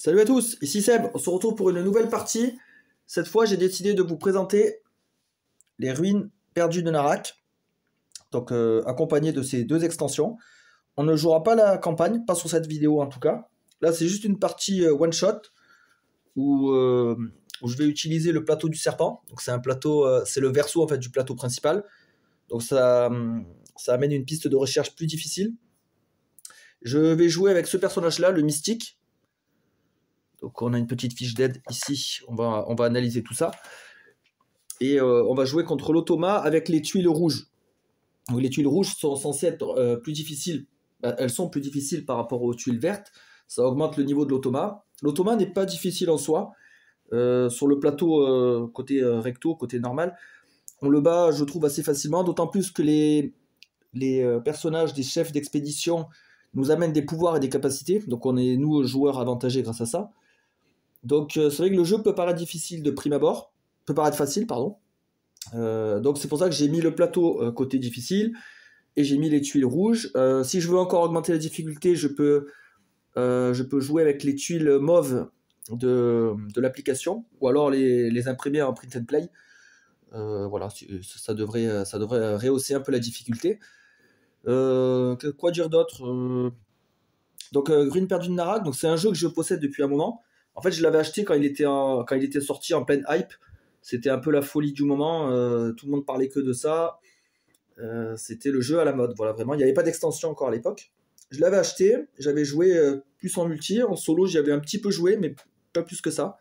Salut à tous, ici Seb, on se retrouve pour une nouvelle partie. Cette fois, j'ai décidé de vous présenter les ruines perdues de Narak, donc accompagné de ces deux extensions. On ne jouera pas la campagne, pas sur cette vidéo en tout cas. Là, c'est juste une partie one-shot où je vais utiliser le plateau du serpent. Donc c'est un plateau, c'est le verso en fait du plateau principal. Donc ça amène une piste de recherche plus difficile. Je vais jouer avec ce personnage-là, le mystique. Donc on a une petite fiche d'aide ici, on va analyser tout ça. Et on va jouer contre l'automa avec les tuiles rouges. Donc, les tuiles rouges sont censées être plus difficiles. Elles sont plus difficiles par rapport aux tuiles vertes. Ça augmente le niveau de l'automa. L'automa n'est pas difficile en soi. Sur le plateau côté recto, côté normal, on le bat, je trouve, assez facilement. D'autant plus que les personnages des chefs d'expédition nous amènent des pouvoirs et des capacités. Donc on est, nous, joueurs avantagés grâce à ça. Donc c'est vrai que le jeu peut paraître difficile de prime abord, peut paraître facile, pardon. Donc c'est pour ça que j'ai mis le plateau côté difficile et j'ai mis les tuiles rouges. Si je veux encore augmenter la difficulté, je peux jouer avec les tuiles mauves de l'application ou alors les imprimer en print and play. Voilà, ça devrait rehausser un peu la difficulté. Quoi dire d'autre Donc Green Perdue de Narak, donc c'est un jeu que je possède depuis un moment. En fait, je l'avais acheté quand il était sorti en pleine hype. C'était un peu la folie du moment. Tout le monde parlait que de ça. C'était le jeu à la mode. Voilà, vraiment. Il n'y avait pas d'extension encore à l'époque. Je l'avais acheté. J'avais joué plus en multi. En solo, j'y avais un petit peu joué, mais pas plus que ça.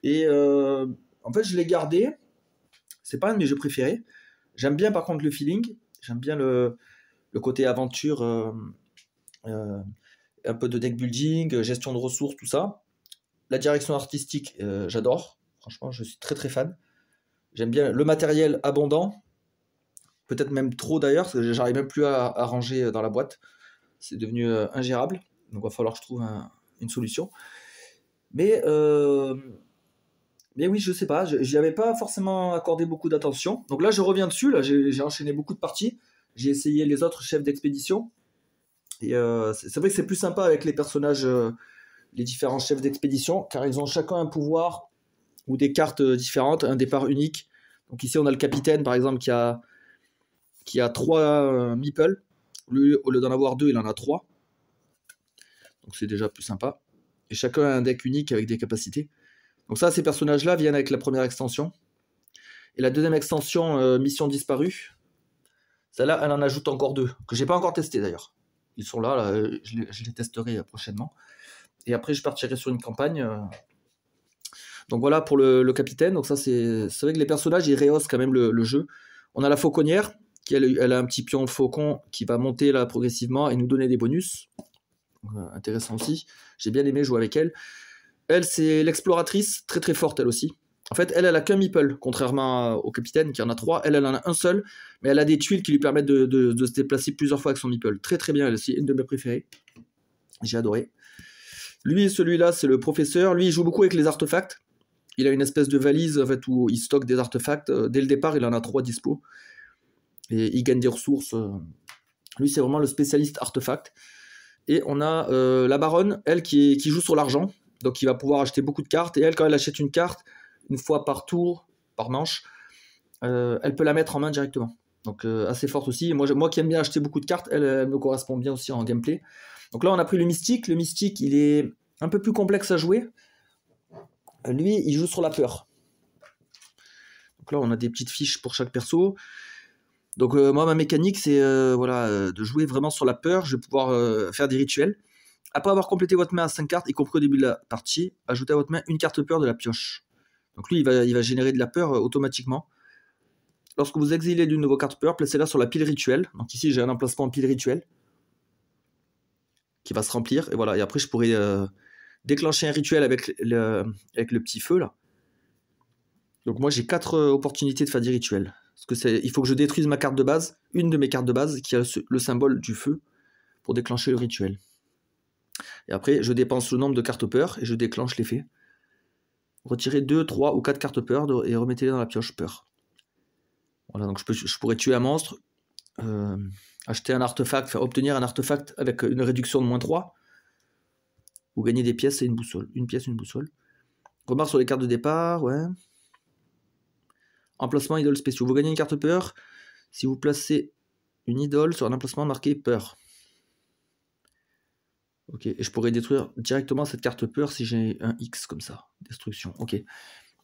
Et en fait, je l'ai gardé. C'est pas un de mes jeux préférés. J'aime bien par contre le feeling. J'aime bien le côté aventure. Un peu de deck building, gestion de ressources, tout ça. La direction artistique, j'adore. Franchement, je suis très très fan. J'aime bien le matériel abondant. Peut-être même trop d'ailleurs, parce que j'arrive même plus à ranger dans la boîte. C'est devenu ingérable. Donc il va falloir que je trouve une solution. Mais oui, je sais pas, j'y avais pas forcément accordé beaucoup d'attention. Donc là, je reviens dessus. Là, j'ai enchaîné beaucoup de parties. J'ai essayé les autres chefs d'expédition. Et c'est vrai que c'est plus sympa avec les personnages, les différents chefs d'expédition, car ils ont chacun un pouvoir ou des cartes différentes, un départ unique. Donc ici, on a le capitaine, par exemple, qui a 3 meeples. Lui, au lieu d'en avoir 2, il en a 3. Donc c'est déjà plus sympa. Et chacun a un deck unique avec des capacités. Donc ça, ces personnages-là viennent avec la première extension. Et la deuxième extension, Mission Disparue, celle-là, elle en ajoute encore 2, que j'ai pas encore testé d'ailleurs. Ils sont là je les testerai prochainement. Et après, je partirai sur une campagne. Donc voilà pour le capitaine. Donc ça, c'est vrai que les personnages, ils rehaussent quand même le jeu. On a la fauconnière, elle a un petit pion faucon qui va monter là progressivement et nous donner des bonus. Intéressant aussi. J'ai bien aimé jouer avec elle. Elle, c'est l'exploratrice, très très forte elle aussi. En fait, elle a qu'un meeple, contrairement au capitaine qui en a 3. Elle en a un seul, mais elle a des tuiles qui lui permettent de se déplacer plusieurs fois avec son meeple. Très très bien, elle aussi, une de mes préférées. J'ai adoré. Lui, celui-là, c'est le professeur. Lui, il joue beaucoup avec les artefacts. Il a une espèce de valise en fait, où il stocke des artefacts. Dès le départ, il en a 3 dispo. Et il gagne des ressources. Lui, c'est vraiment le spécialiste artefact. Et on a la baronne, elle, qui joue sur l'argent. Donc, il va pouvoir acheter beaucoup de cartes. Et elle, quand elle achète une carte, une fois par tour, par manche, elle peut la mettre en main directement. Donc, assez forte aussi. Moi qui aime bien acheter beaucoup de cartes, elle me correspond bien aussi en gameplay. Donc là, on a pris le mystique. Le mystique, il est un peu plus complexe à jouer. Lui, il joue sur la peur. Donc là, on a des petites fiches pour chaque perso. Donc moi, ma mécanique, c'est de jouer vraiment sur la peur. Je vais pouvoir faire des rituels. Après avoir complété votre main à 5 cartes, y compris au début de la partie, ajoutez à votre main une carte peur de la pioche. Donc lui, il va générer de la peur automatiquement. Lorsque vous exilez d'une de vos cartes peur, placez-la sur la pile rituelle. Donc ici, j'ai un emplacement en pile rituelle qui va se remplir. Et voilà. Et après, je pourrais déclencher un rituel avec le petit feu là. Donc moi, j'ai 4 opportunités de faire des rituels. Parce que il faut que je détruise ma carte de base, une de mes cartes de base qui a le symbole du feu pour déclencher le rituel. Et après, je dépense le nombre de cartes peur et je déclenche l'effet. Retirez 2, 3 ou 4 cartes peur et remettez-les dans la pioche peur. Voilà, donc je pourrais tuer un monstre, acheter un artefact, faire obtenir un artefact avec une réduction de -3. Vous gagnez des pièces et une boussole. Une pièce, une boussole. Remarque sur les cartes de départ, ouais. Emplacement idole spéciaux. Vous gagnez une carte peur si vous placez une idole sur un emplacement marqué peur. Ok, et je pourrais détruire directement cette carte peur si j'ai un X comme ça. Destruction, ok.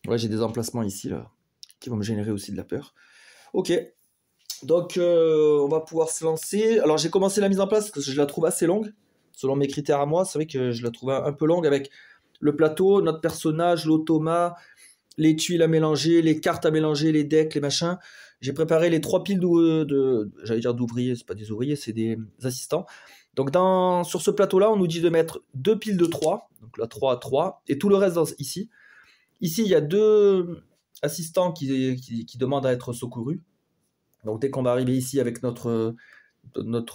Ouais, j'ai des emplacements ici, là, qui vont me générer aussi de la peur. Ok, donc on va pouvoir se lancer. Alors j'ai commencé la mise en place parce que je la trouve assez longue. Selon mes critères à moi, c'est vrai que je la trouve un peu longue avec le plateau, notre personnage, l'automa, les tuiles à mélanger, les cartes à mélanger, les decks, les machins. J'ai préparé les 3 piles j'allais dire d'ouvriers, c'est pas des ouvriers, c'est des assistants. Donc sur ce plateau-là, on nous dit de mettre 2 piles de 3, donc la 3 à 3, et tout le reste ici. Ici, il y a 2 assistants qui demandent à être secourus. Donc dès qu'on va arriver ici avec notre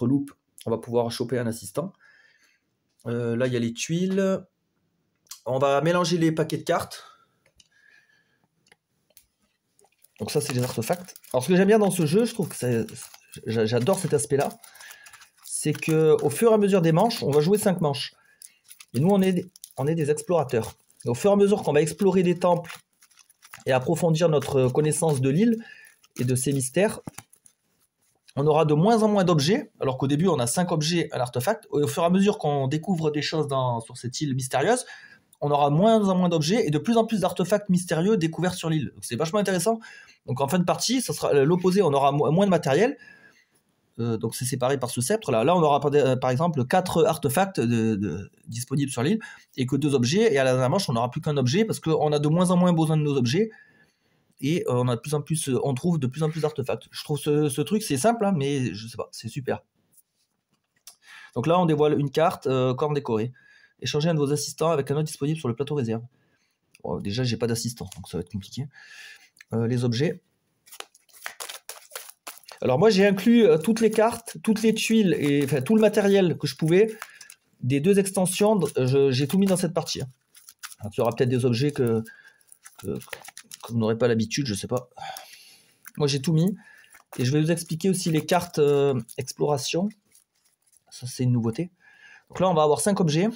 loupe, on va pouvoir choper un assistant. Là, il y a les tuiles. On va mélanger les paquets de cartes. Donc ça, c'est les artefacts. Alors ce que j'aime bien dans ce jeu, je trouve que j'adore cet aspect-là, c'est qu'au fur et à mesure des manches, on va jouer 5 manches. Et nous, on est des explorateurs. Et au fur et à mesure qu'on va explorer des temples et approfondir notre connaissance de l'île et de ses mystères, on aura de moins en moins d'objets, alors qu'au début, on a 5 objets à l'artefact. Au fur et à mesure qu'on découvre des choses sur cette île mystérieuse, on aura moins en moins d'objets et de plus en plus d'artefacts mystérieux découverts sur l'île. C'est vachement intéressant. Donc en fin de partie, ça sera l'opposé, on aura moins de matériel. Donc c'est séparé par ce sceptre là. Là on aura par exemple 4 artefacts disponibles sur l'île et que 2 objets, et à la dernière manche on n'aura plus qu'un objet parce qu'on a de moins en moins besoin de nos objets et on a de plus en plus, on trouve de plus en plus d'artefacts. Je trouve ce truc, c'est simple hein, mais je sais pas, c'est super. Donc là on dévoile une carte, corne décorée. Échangez un de vos assistants avec un autre disponible sur le plateau réserve. Bon, déjà j'ai pas d'assistant donc ça va être compliqué. Les objets. Alors moi j'ai inclus toutes les cartes, toutes les tuiles et enfin tout le matériel que je pouvais des 2 extensions. J'ai tout mis dans cette partie. Alors, il y aura peut-être des objets que vous n'aurez pas l'habitude, je sais pas. Moi j'ai tout mis et je vais vous expliquer aussi les cartes exploration. Ça c'est une nouveauté. Donc là on va avoir 5 objets.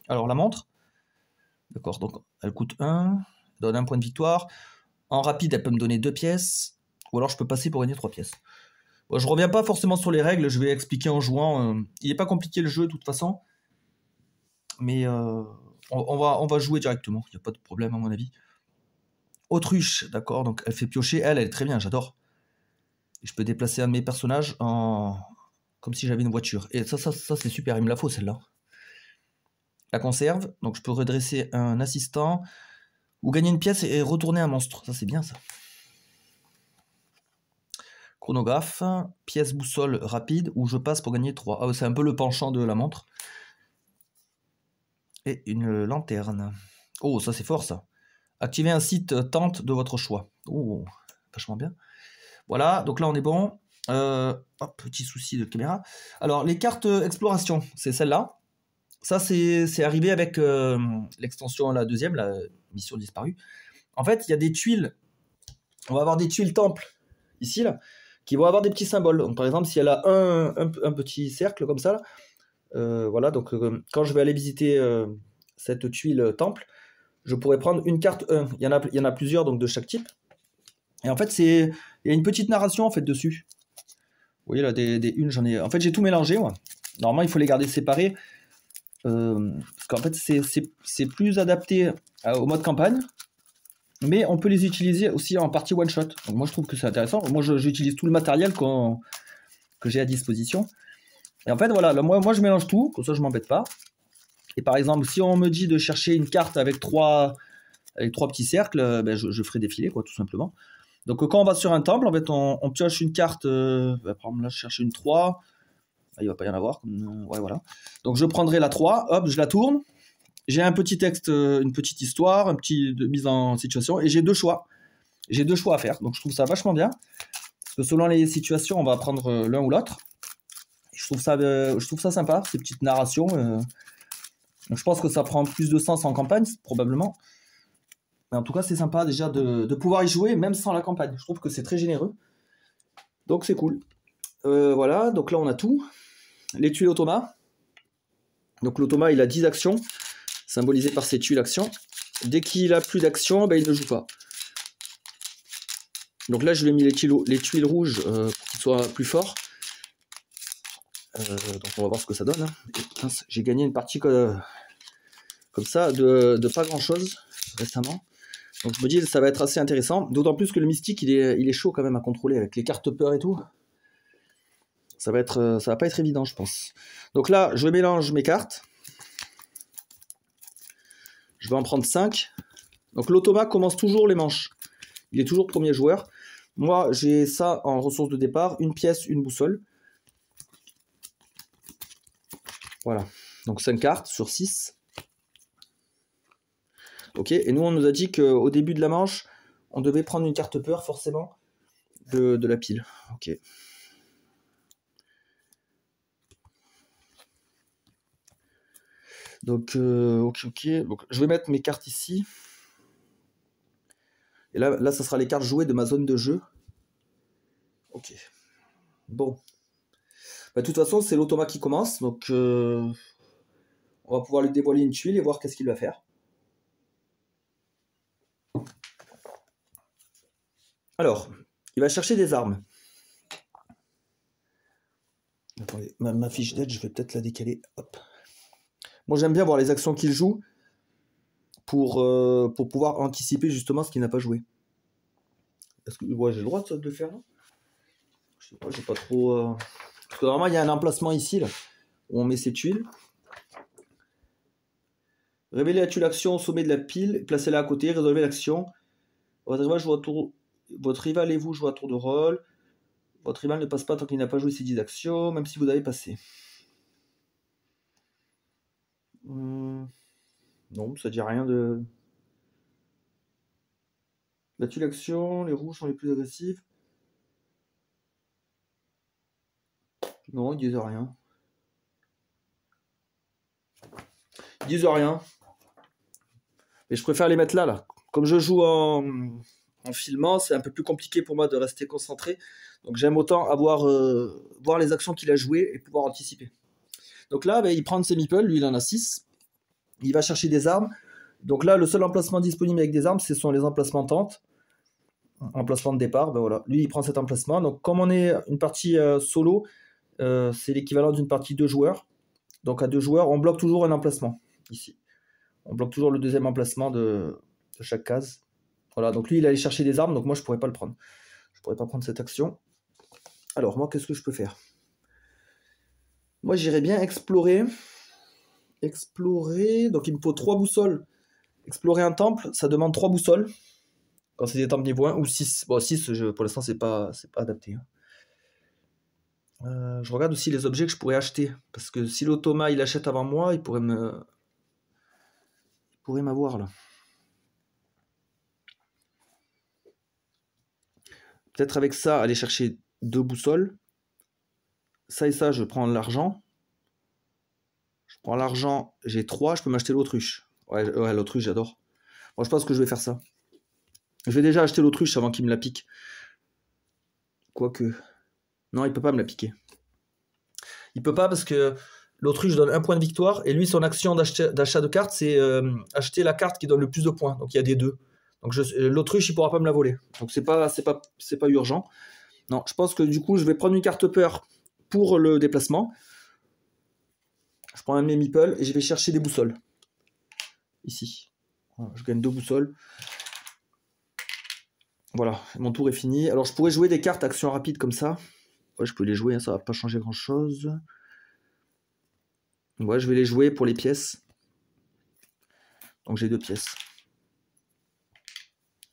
Alors la montre, d'accord, donc elle coûte 1, elle donne 1 point de victoire. En rapide elle peut me donner 2 pièces. Ou alors je peux passer pour gagner 3 pièces. Bon, je reviens pas forcément sur les règles, je vais expliquer en jouant. Il n'est pas compliqué le jeu de toute façon. Mais on va jouer directement, il n'y a pas de problème à mon avis. Autruche, d'accord, donc elle fait piocher, elle est très bien, j'adore. Et je peux déplacer un de mes personnages comme si j'avais une voiture. Et ça c'est super, il me la faut celle-là. La conserve, donc je peux redresser un assistant, ou gagner une pièce et retourner un monstre, ça c'est bien ça. Chronographe, pièce boussole rapide, où je passe pour gagner 3. Ah, c'est un peu le penchant de la montre. Et une lanterne. Oh, ça c'est fort ça. Activez un site tente de votre choix. Oh, vachement bien. Voilà, donc là on est bon. Hop, petit souci de caméra. Alors, les cartes exploration, c'est celle-là. Ça, c'est arrivé avec l'extension, la deuxième, la mission disparue. En fait, il y a des tuiles. On va avoir des tuiles temple, ici, là, qui vont avoir des petits symboles. Donc, par exemple, si elle a un petit cercle comme ça, voilà, donc quand je vais aller visiter cette tuile temple, je pourrais prendre une carte 1. Il y en a plusieurs, donc de chaque type. Et en fait, il y a une petite narration en fait dessus. Vous voyez là, des unes, j'en ai. En fait, j'ai tout mélangé, moi. Normalement, il faut les garder séparés. Parce qu'en fait, c'est plus adapté au mode campagne. Mais on peut les utiliser aussi en partie one-shot. Donc moi, je trouve que c'est intéressant. Moi, j'utilise tout le matériel que j'ai à disposition. Et en fait, voilà, là, moi, je mélange tout. Comme ça, je ne m'embête pas. Et par exemple, si on me dit de chercher une carte avec trois petits cercles, ben, je ferai défiler, quoi, tout simplement. Donc, quand on va sur un temple, en fait, on pioche une carte. Par exemple, là, je cherche une 3. Ah, il ne va pas y en avoir. Ouais, voilà. Donc, je prendrai la 3. Hop, je la tourne. J'ai un petit texte, une petite histoire, mise en situation, et j'ai 2 choix. J'ai 2 choix à faire, donc je trouve ça vachement bien. Parce que selon les situations, on va prendre l'un ou l'autre. Je trouve ça sympa, ces petites narrations. Donc je pense que ça prend plus de sens en campagne, probablement. Mais en tout cas, c'est sympa déjà de pouvoir y jouer, même sans la campagne. Je trouve que c'est très généreux. Donc c'est cool. Voilà, donc là on a tout. Les tuiles automa. Donc l'automa, il a 10 actions, symbolisées par ces tuiles actions. Dès qu'il a plus d'actions, ben, il ne joue pas. Donc là, je lui ai mis les tuiles rouges pour qu'il soit plus fort. Donc on va voir ce que ça donne. Hein. J'ai gagné une partie comme ça de pas grand chose récemment. Donc je me dis ça va être assez intéressant. D'autant plus que le mystique il est chaud quand même à contrôler avec les cartes peur et tout. Ça va pas être évident je pense. Donc là je mélange mes cartes. Je vais en prendre 5. Donc l'automa commence toujours les manches. Il est toujours premier joueur. Moi j'ai ça en ressources de départ. Une pièce, une boussole. Voilà, donc 5 cartes sur 6. Ok, et nous on nous a dit qu'au début de la manche, on devait prendre une carte peur forcément de la pile. Ok. Donc, ok. Donc, je vais mettre mes cartes ici. Et là, ça sera les cartes jouées de ma zone de jeu. Ok. Bon. Bah, de toute façon, c'est l'automa qui commence, donc on va pouvoir lui dévoiler une tuile et voir qu'est-ce qu'il va faire. Alors, il va chercher des armes. Attendez, ma fiche d'aide, je vais peut-être la décaler. Hop. Moi, j'aime bien voir les actions qu'il joue pour pouvoir anticiper justement ce qu'il n'a pas joué. Est-ce que ouais, j'ai le droit de le faire là? Je sais pas, j'ai pas trop... Parce que normalement, il y a un emplacement ici, là, où on met ses tuiles. Révéler la tuile action au sommet de la pile, placez-la à côté, résolvez l'action. Votre rival et vous jouez à tour de rôle. Votre rival ne passe pas tant qu'il n'a pas joué ses 10 actions, même si vous avez passé. Non, ça dit rien de... La tuile action, les rouges sont les plus agressifs. Non, ils disent rien. Ils disent rien. Mais je préfère les mettre là. Comme je joue en filmant, c'est un peu plus compliqué pour moi de rester concentré. Donc j'aime autant voir les actions qu'il a jouées et pouvoir anticiper. Donc là, il prend ses meeples, lui il en a 6. Il va chercher des armes. Donc là, le seul emplacement disponible avec des armes, ce sont les emplacements tentes. Emplacement de départ, voilà. Lui il prend cet emplacement. Donc comme on est une partie solo, c'est l'équivalent d'une partie 2 joueurs. Donc à 2 joueurs, on bloque toujours un emplacement, ici. On bloque toujours le deuxième emplacement de chaque case. Voilà, donc lui il allait chercher des armes, donc moi je pourrais pas le prendre. Je pourrais pas prendre cette action. Alors moi qu'est-ce que je peux faire? Moi j'irais bien explorer. Donc il me faut 3 boussoles. Explorer un temple, ça demande 3 boussoles. Quand c'est des temples niveau 1 ou 6. Bon 6 pour l'instant c'est pas adapté. Je regarde aussi les objets que je pourrais acheter. Parce que si l'automa il achète avant moi, il pourrait m'avoir là. Peut-être avec ça, aller chercher 2 boussoles. Ça et ça, je prends l'argent. Je prends l'argent, j'ai 3, je peux m'acheter l'autruche. Ouais, l'autruche, j'adore. Bon, je pense que je vais faire ça. Je vais déjà acheter l'autruche avant qu'il me la pique. Quoique... Non, il peut pas me la piquer. Il peut pas parce que l'autruche donne 1 point de victoire et lui, son action d'achat de cartes, c'est acheter la carte qui donne le plus de points. Donc il y a des 2. Donc l'autruche, il pourra pas me la voler. Donc c'est pas urgent. Non, je pense que du coup, je vais prendre une carte peur pour le déplacement. Je prends un de mes meeples et je vais chercher des boussoles. Ici. Voilà, je gagne 2 boussoles. Voilà, mon tour est fini. Alors je pourrais jouer des cartes action rapide comme ça. Ouais, je peux les jouer, hein, ça va pas changer grand chose. Ouais, je vais les jouer pour les pièces. Donc j'ai 2 pièces.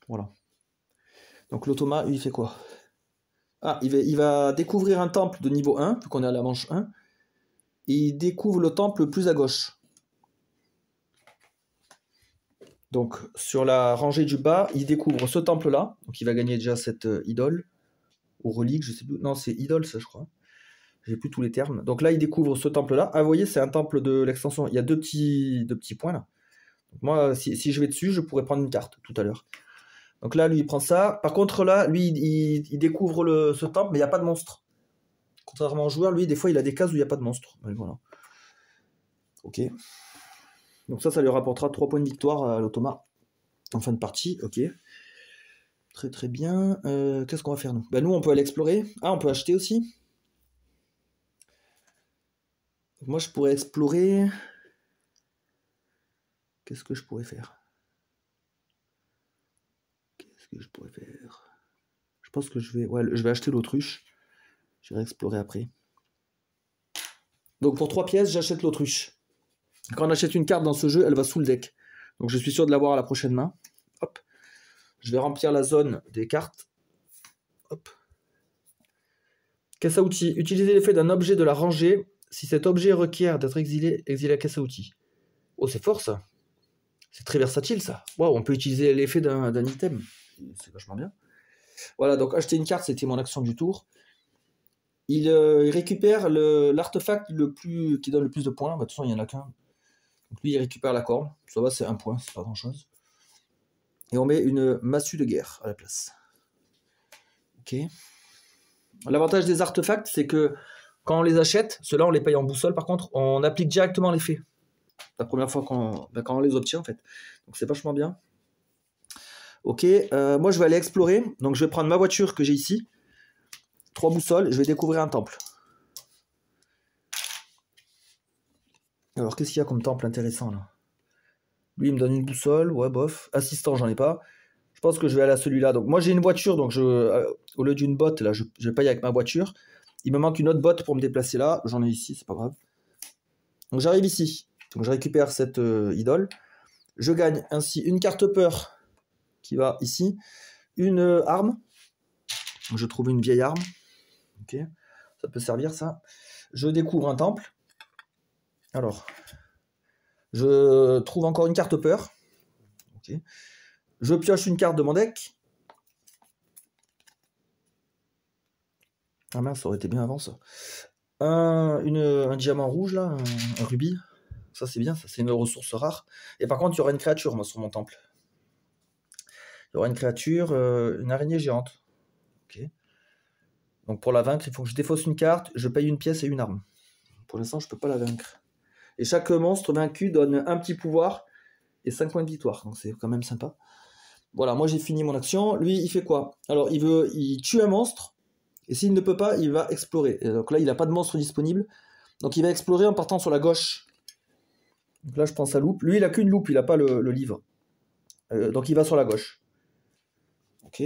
Voilà. Donc l'automa, il fait quoi? Ah, il va découvrir un temple de niveau 1, vu qu'on est à la manche 1. Et il découvre le temple le plus à gauche. Donc sur la rangée du bas, il découvre ce temple-là. Donc il va gagner déjà cette idole. Ou relique, je sais plus. Non, c'est idole, ça, je crois. J'ai plus tous les termes. Donc là, il découvre ce temple-là. Ah, vous voyez, c'est un temple de l'extension. Il y a deux petits points là. Donc moi, si je vais dessus, je pourrais prendre une carte tout à l'heure. Donc là, lui, il prend ça. Par contre, là, lui, il découvre ce temple, mais il n'y a pas de monstre. Contrairement au joueur, lui, des fois, il a des cases où il n'y a pas de monstre. Donc, voilà. Ok. Donc ça lui rapportera 3 points de victoire à l'automa en fin de partie. Ok. Très très bien. Qu'est-ce qu'on va faire nous? Bah, nous on peut aller explorer. Ah, on peut acheter aussi. Moi je pourrais explorer. Qu'est-ce que je pourrais faire? Qu'est-ce que je pourrais faire? Je pense que je vais acheter l'autruche. J'irai explorer après. Donc pour 3 pièces, j'achète l'autruche. Quand on achète une carte dans ce jeu, elle va sous le deck. Donc je suis sûr de l'avoir à la prochaine main. Hop. Je vais remplir la zone des cartes. Hop. Caisse à outils. Utiliser l'effet d'un objet de la rangée si cet objet requiert d'être exilé à la caisse à outils. Oh, c'est fort ça. C'est très versatile ça. Waouh, on peut utiliser l'effet d'un item. C'est vachement bien. Voilà, donc acheter une carte, c'était mon action du tour. Il récupère l'artefact qui donne le plus de points. Bah, de toute façon, il n'y en a qu'un. Donc lui, il récupère la corne. Ça va, c'est 1 point, c'est pas grand chose. Et on met une massue de guerre à la place. Ok. L'avantage des artefacts, c'est que quand on les achète, ceux-là, on les paye en boussole. Par contre, on applique directement l'effet. La première fois quand on les obtient, en fait. Donc c'est vachement bien. Ok. Moi, je vais aller explorer. Donc je vais prendre ma voiture que j'ai ici. 3 boussoles. Je vais découvrir un temple. Alors, qu'est-ce qu'il y a comme temple intéressant, là? Lui, il me donne une boussole. Ouais, bof. Assistant, j'en ai pas. Je pense que je vais aller à celui-là. Donc, moi, j'ai une voiture. Donc, au lieu d'une botte, là, je paye avec ma voiture. Il me manque une autre botte pour me déplacer là. J'en ai ici, c'est pas grave. Donc, j'arrive ici. Donc, je récupère cette idole. Je gagne ainsi une carte peur qui va ici. Une arme. Donc, je trouve une vieille arme. Ok. Ça peut servir, ça. Je découvre un temple. Alors, je trouve encore une carte peur. Ok. Je pioche une carte de mon deck. Ah mince, ça aurait été bien avant ça. Un diamant rouge là, un rubis. Ça c'est bien, ça c'est une ressource rare. Et par contre, il y aura une créature moi sur mon temple. Il y aura une créature, une araignée géante. Ok. Donc pour la vaincre, il faut que je défausse une carte, je paye une pièce et une arme. Pour l'instant, je peux pas la vaincre. Et chaque monstre vaincu donne un petit pouvoir et 5 points de victoire. Donc c'est quand même sympa. Voilà, moi j'ai fini mon action. Lui, il fait quoi? Alors il tue un monstre. Et s'il ne peut pas, il va explorer. Et donc là, il n'a pas de monstre disponible. Donc il va explorer en partant sur la gauche. Donc là, je prends sa loupe. Lui, il n'a qu'une loupe, il n'a pas le livre. Donc il va sur la gauche. Ok.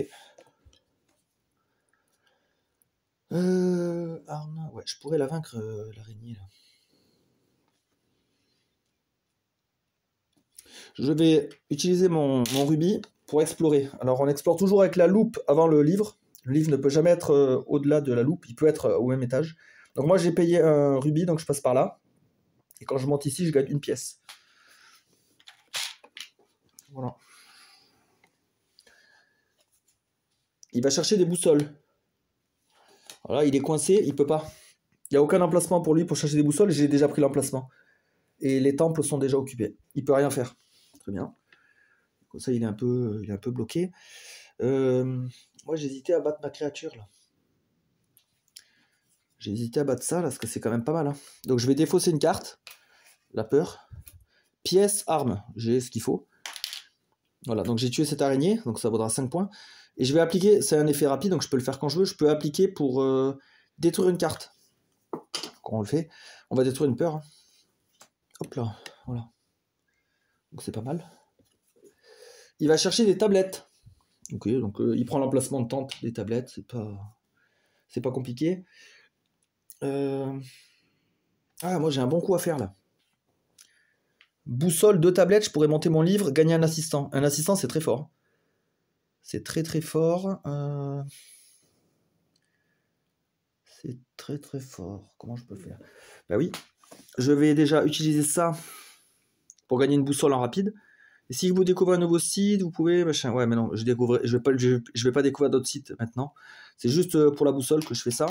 Arne, ouais, je pourrais la vaincre, l'araignée là. Je vais utiliser mon rubis pour explorer. Alors on explore toujours avec la loupe avant le livre. Le livre ne peut jamais être au-delà de la loupe, il peut être au même étage. Donc moi j'ai payé un rubis, donc je passe par là. Et quand je monte ici, je gagne une pièce. Voilà. Il va chercher des boussoles. Voilà, il est coincé, il peut pas. Il n'y a aucun emplacement pour lui pour chercher des boussoles, j'ai déjà pris l'emplacement. Et les temples sont déjà occupés. Il peut rien faire. Très bien. Comme ça, il est un peu bloqué. Moi, j'hésitais à battre ma créature, là. J'ai hésité à battre ça, là, parce que c'est quand même pas mal. Hein. Donc, je vais défausser une carte. La peur. Pièce, arme. J'ai ce qu'il faut. Voilà, donc j'ai tué cette araignée, donc ça vaudra 5 points. Et je vais appliquer, c'est un effet rapide, donc je peux le faire quand je veux. Je peux appliquer pour détruire une carte. Quand on le fait, on va détruire une peur. Hein. Hop là, voilà. Donc c'est pas mal. Il va chercher des tablettes. Ok, donc il prend l'emplacement de tente des tablettes, c'est pas compliqué. Ah, moi j'ai un bon coup à faire là. Boussole, 2 tablettes, je pourrais monter mon livre, gagner un assistant. Un assistant, c'est très fort. C'est très très fort. C'est très très fort. Comment je peux faire? Bah oui, je vais déjà utiliser ça pour gagner une boussole en rapide. Et si vous découvrez un nouveau site, vous pouvez machin. Ouais, mais non, je vais pas découvrir d'autres sites maintenant. C'est juste pour la boussole que je fais ça.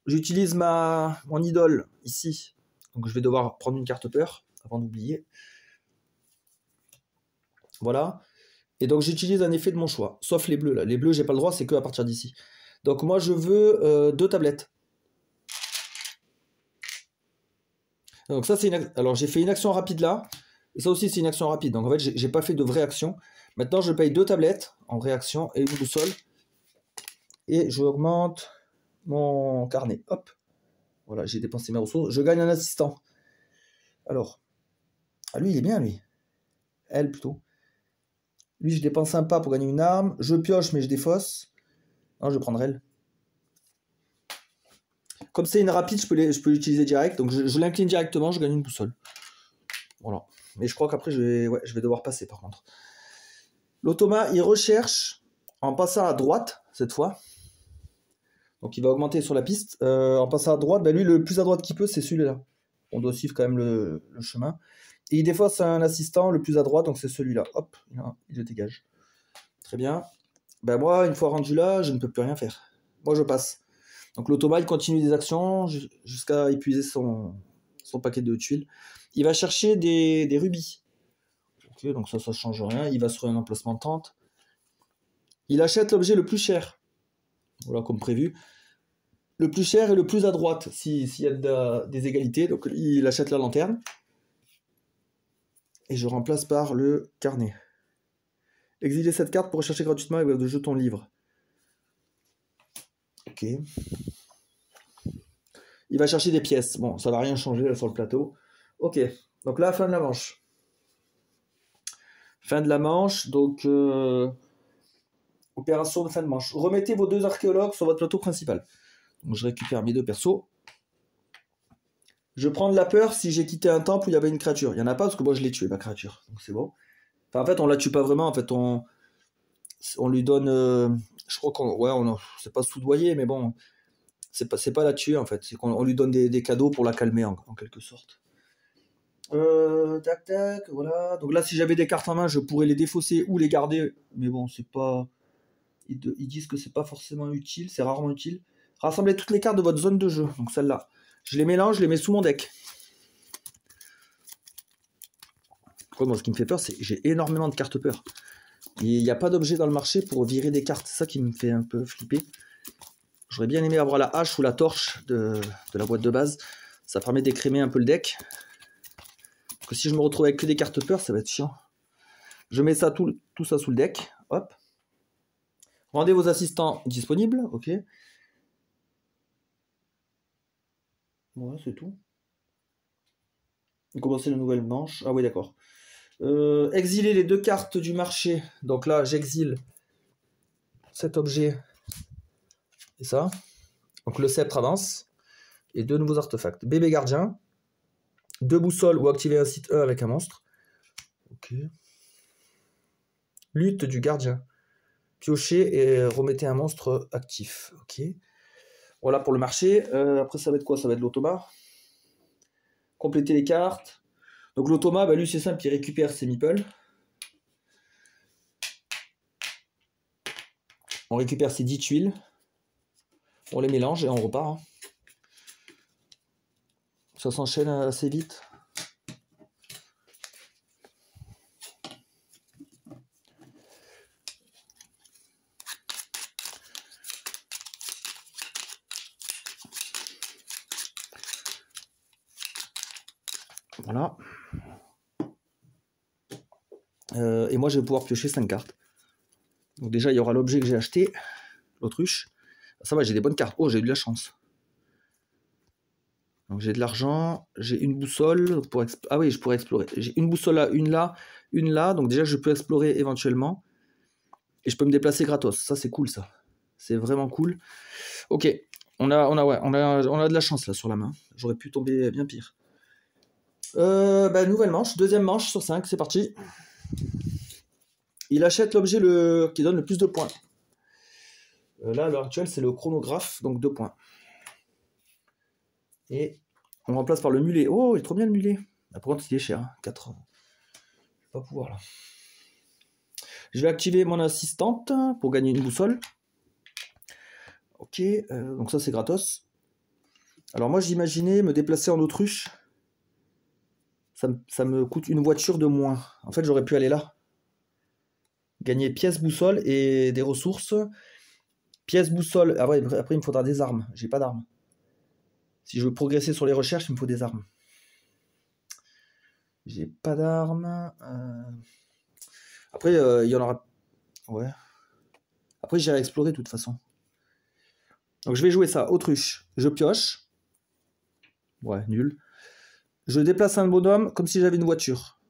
J'utilise mon idole ici. Donc je vais devoir prendre une carte peur avant d'oublier. Voilà. Et donc j'utilise un effet de mon choix. Sauf les bleus là. Les bleus, j'ai pas le droit, c'est que à partir d'ici. Donc moi je veux 2 tablettes. Donc ça, alors j'ai fait une action rapide là. Et ça aussi, c'est une action rapide. Donc en fait, j'ai pas fait de vraie action. Maintenant, je paye 2 tablettes en réaction et une boussole. Et je augmente mon carnet. Hop. Voilà, j'ai dépensé mes ressources. Je gagne un assistant. Alors, lui, il est bien, lui. Elle, plutôt. Lui, je dépense un pas pour gagner une arme. Je pioche, mais je défausse. Non, je vais prendre elle. Comme c'est une rapide, je peux l'utiliser direct. Donc, je l'incline directement, je gagne une boussole. Voilà. Mais je crois qu'après, je vais devoir passer, par contre. L'automa, il recherche, en passant à droite, cette fois. Donc, il va augmenter sur la piste. En passant à droite, lui, le plus à droite qu'il peut, c'est celui-là. On doit suivre quand même le chemin. Et il défausse un assistant le plus à droite, donc c'est celui-là. Hop, il le dégage. Très bien. Moi, une fois rendu là, je ne peux plus rien faire. Moi, je passe. Donc l'automa, il continue des actions jusqu'à épuiser son paquet de tuiles. Il va chercher des rubis. Ok, donc ça change rien. Il va sur un emplacement de tente. Il achète l'objet le plus cher. Voilà, comme prévu. Le plus cher et le plus à droite, s'il y a des égalités. Donc il achète la lanterne. Et je remplace par le carnet. Exiler cette carte pour rechercher gratuitement avec de jetons livres. Ok. Il va chercher des pièces. Bon, ça va rien changer là sur le plateau. Ok. Donc là, fin de la manche. Fin de la manche. Donc, opération de fin de manche. Remettez vos 2 archéologues sur votre plateau principal. Donc je récupère mes 2 persos. Je prends de la peur si j'ai quitté un temple où il y avait une créature. Il n'y en a pas parce que moi je l'ai tué, ma créature. Donc c'est bon. Enfin, en fait, on la tue pas vraiment. En fait, on lui donne... je crois qu'on... c'est pas soudoyer, mais bon... C'est pas la tuer, en fait. C'est qu'on lui donne des cadeaux pour la calmer, en quelque sorte. Tac, voilà. Donc là, si j'avais des cartes en main, je pourrais les défausser ou les garder. Mais bon, c'est pas... Ils disent que c'est pas forcément utile. C'est rarement utile. Rassemblez toutes les cartes de votre zone de jeu. Donc celle-là. Je les mélange, je les mets sous mon deck. Moi, ce qui me fait peur, c'est que j'ai énormément de cartes peur. Il n'y a pas d'objet dans le marché pour virer des cartes. C'est ça qui me fait un peu flipper. J'aurais bien aimé avoir la hache ou la torche de la boîte de base. Ça permet d'écrémer un peu le deck. Parce que si je me retrouve avec que des cartes peur, ça va être chiant. Je mets ça tout ça sous le deck. Hop. Rendez vos assistants disponibles. Ok. Voilà, c'est tout. Commencer la nouvelle manche. Ah oui, d'accord. Exiler les 2 cartes du marché. Donc là, j'exile cet objet et ça. Donc le sceptre avance. Et 2 nouveaux artefacts. Bébé gardien. 2 boussoles ou activer un site 1 avec un monstre. Ok. Lutte du gardien. Piochez et remettez un monstre actif. Ok. Voilà pour le marché. Après, ça va être quoi? Ça va être l'automa. Compléter les cartes. Donc l'automa, lui c'est simple, il récupère ses meeples. On récupère ses 10 tuiles. On les mélange et on repart. Ça s'enchaîne assez vite. Voilà. Et moi, je vais pouvoir piocher 5 cartes. Donc déjà, il y aura l'objet que j'ai acheté, l'autruche. Ça va, j'ai des bonnes cartes. Oh, j'ai eu de la chance. Donc j'ai de l'argent, j'ai une boussole. Ah oui, je pourrais explorer. J'ai une boussole là, une là. Donc déjà, je peux explorer éventuellement. Et je peux me déplacer gratos. Ça, c'est cool, ça. C'est vraiment cool. Ok. On a de la chance là sur la main. J'aurais pu tomber bien pire. Nouvelle manche, deuxième manche sur 5, c'est parti. Il achète l'objet qui donne le plus de points. Là, à l'heure actuelle, c'est le chronographe, donc 2 points. Et on remplace par le mulet. Oh, il est trop bien le mulet. Par contre, il est cher, hein, 4. Je vais pas pouvoir là. Je vais activer mon assistante pour gagner une boussole. Ok, donc ça c'est gratos. Alors moi j'imaginais me déplacer en autruche. Ça me coûte une voiture de moins. En fait j'aurais pu aller là. Gagner pièce boussole et des ressources. Pièce boussole. Après il me faudra des armes. J'ai pas d'armes. Si je veux progresser sur les recherches, il me faut des armes. J'ai pas d'armes. Après, il y en aura... Ouais. Après, j'irai explorer de toute façon. Donc je vais jouer ça, autruche. Je pioche. Ouais, nul. Je déplace un bonhomme comme si j'avais une voiture.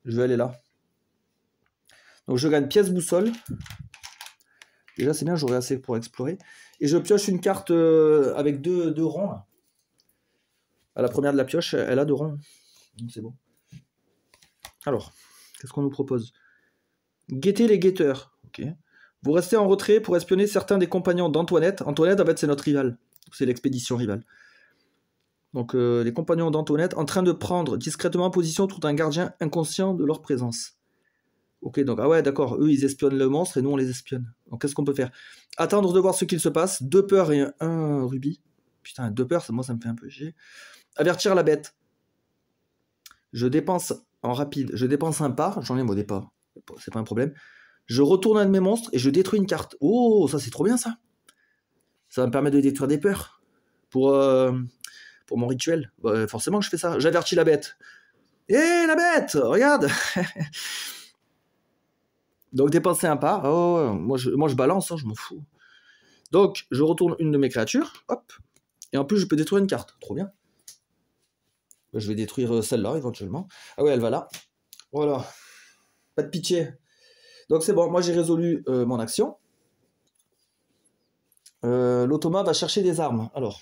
Je vais aller là. Donc je gagne pièce boussole. Déjà c'est bien, j'aurai assez pour explorer. Et je pioche une carte avec deux ronds. Là. À la première de la pioche, elle a 2 ronds. Donc c'est bon. Alors, qu'est-ce qu'on nous propose? Guetter les guetteurs. Ok. Vous restez en retrait pour espionner certains des compagnons d'Antoinette. Antoinette, en fait, c'est notre rival. C'est l'expédition rivale. Donc, les compagnons d'Antoinette en train de prendre discrètement position tout un gardien inconscient de leur présence. Ok, donc, ah ouais, d'accord. Eux, ils espionnent le monstre et nous, on les espionne. Donc, qu'est-ce qu'on peut faire? Attendre de voir ce qu'il se passe. 2 peurs et un rubis. Putain, 2 peurs, moi, ça me fait un peu chier. Avertir la bête. Je dépense en rapide. Je dépense un pas. J'en ai au départ. C'est pas un problème. Je retourne un de mes monstres et je détruis une carte. Oh, ça c'est trop bien ça. Ça va me permettre de détruire des peurs. Pour mon rituel. Bah, forcément que je fais ça. J'avertis la bête. Hé la bête, regarde. Donc dépenser un pas. Oh, moi je balance, hein, je m'en fous. Donc je retourne une de mes créatures. Hop. Et en plus je peux détruire une carte. Trop bien. Je vais détruire celle-là éventuellement. Ah ouais, elle va là. Voilà. Pas de pitié. Donc c'est bon, moi j'ai résolu mon action. L'automa va chercher des armes. Alors,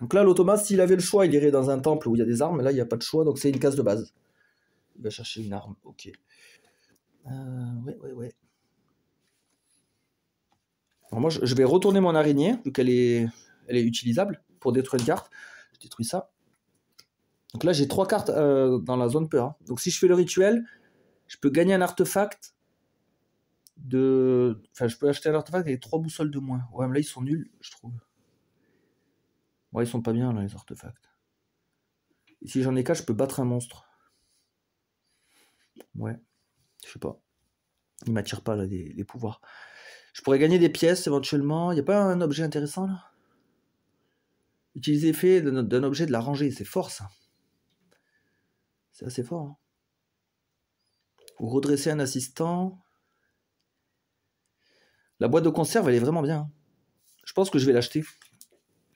donc là l'automa, s'il avait le choix, il irait dans un temple où il y a des armes. Là, il n'y a pas de choix, donc c'est une case de base. Il va chercher une arme, ok. Ouais. Alors moi, je vais retourner mon araignée, vu qu'elle est utilisable pour détruire une carte. Je détruis ça. Donc là, j'ai 3 cartes dans la zone peur. Hein. Donc si je fais le rituel, je peux gagner un artefact Enfin, je peux acheter un artefact avec 3 boussoles de moins. Ouais, mais là, ils sont nuls, je trouve. Ouais, ils sont pas bien, là, les artefacts. Et si j'en ai 4, je peux battre un monstre. Ouais, je sais pas. Ils m'attirent pas, là, les pouvoirs. Je pourrais gagner des pièces, éventuellement. Il n'y a pas un objet intéressant, là? Utiliser l'effet d'un objet de la rangée. C'est fort, ça. C'est assez fort. Hein. Ou redresser un assistant. La boîte de conserve, elle est vraiment bien. Je pense que je vais l'acheter.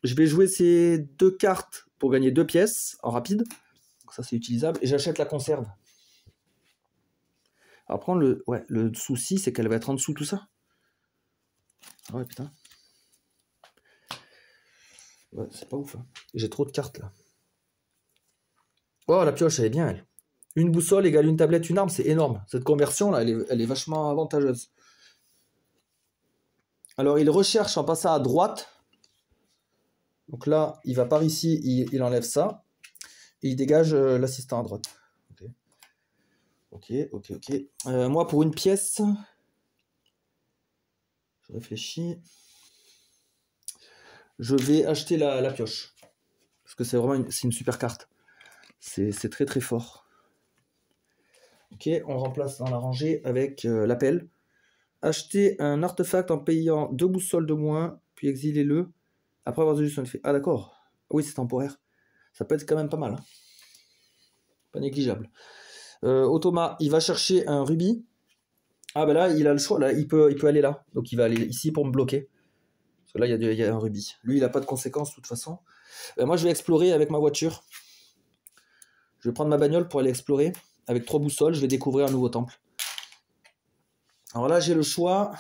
Je vais jouer ces 2 cartes pour gagner 2 pièces en rapide. Donc ça, c'est utilisable. Et j'achète la conserve. Après, le souci, c'est qu'elle va être en dessous de tout ça. Ah ouais, putain. Ouais, c'est pas ouf. Hein. J'ai trop de cartes, là. Oh, la pioche, elle est bien, elle. Une boussole égale une tablette, une arme, c'est énorme. Cette conversion, là, elle est vachement avantageuse. Alors, il recherche en passant à droite. Donc là, il va par ici, il enlève ça. Et il dégage l'assistant à droite. Ok. Moi, pour une pièce, je réfléchis. Je vais acheter la pioche. Parce que c'est vraiment une super carte. C'est très très fort. Ok, on remplace dans la rangée avec l'appel. Acheter un artefact en payant 2 boussoles de moins, puis exilez-le. Après avoir résolu son effet. Ah d'accord. Oui, c'est temporaire. Ça peut être quand même pas mal. Hein. Pas négligeable. Automa, il va chercher un rubis. Ah ben là, il a le choix. Là, il peut aller là. Donc il va aller ici pour me bloquer. Parce que là, il y a un rubis. Lui, il n'a pas de conséquences de toute façon. Moi, je vais explorer avec ma voiture. Je vais prendre ma bagnole pour aller explorer. Avec 3 boussoles, je vais découvrir un nouveau temple. Alors là, j'ai le choix.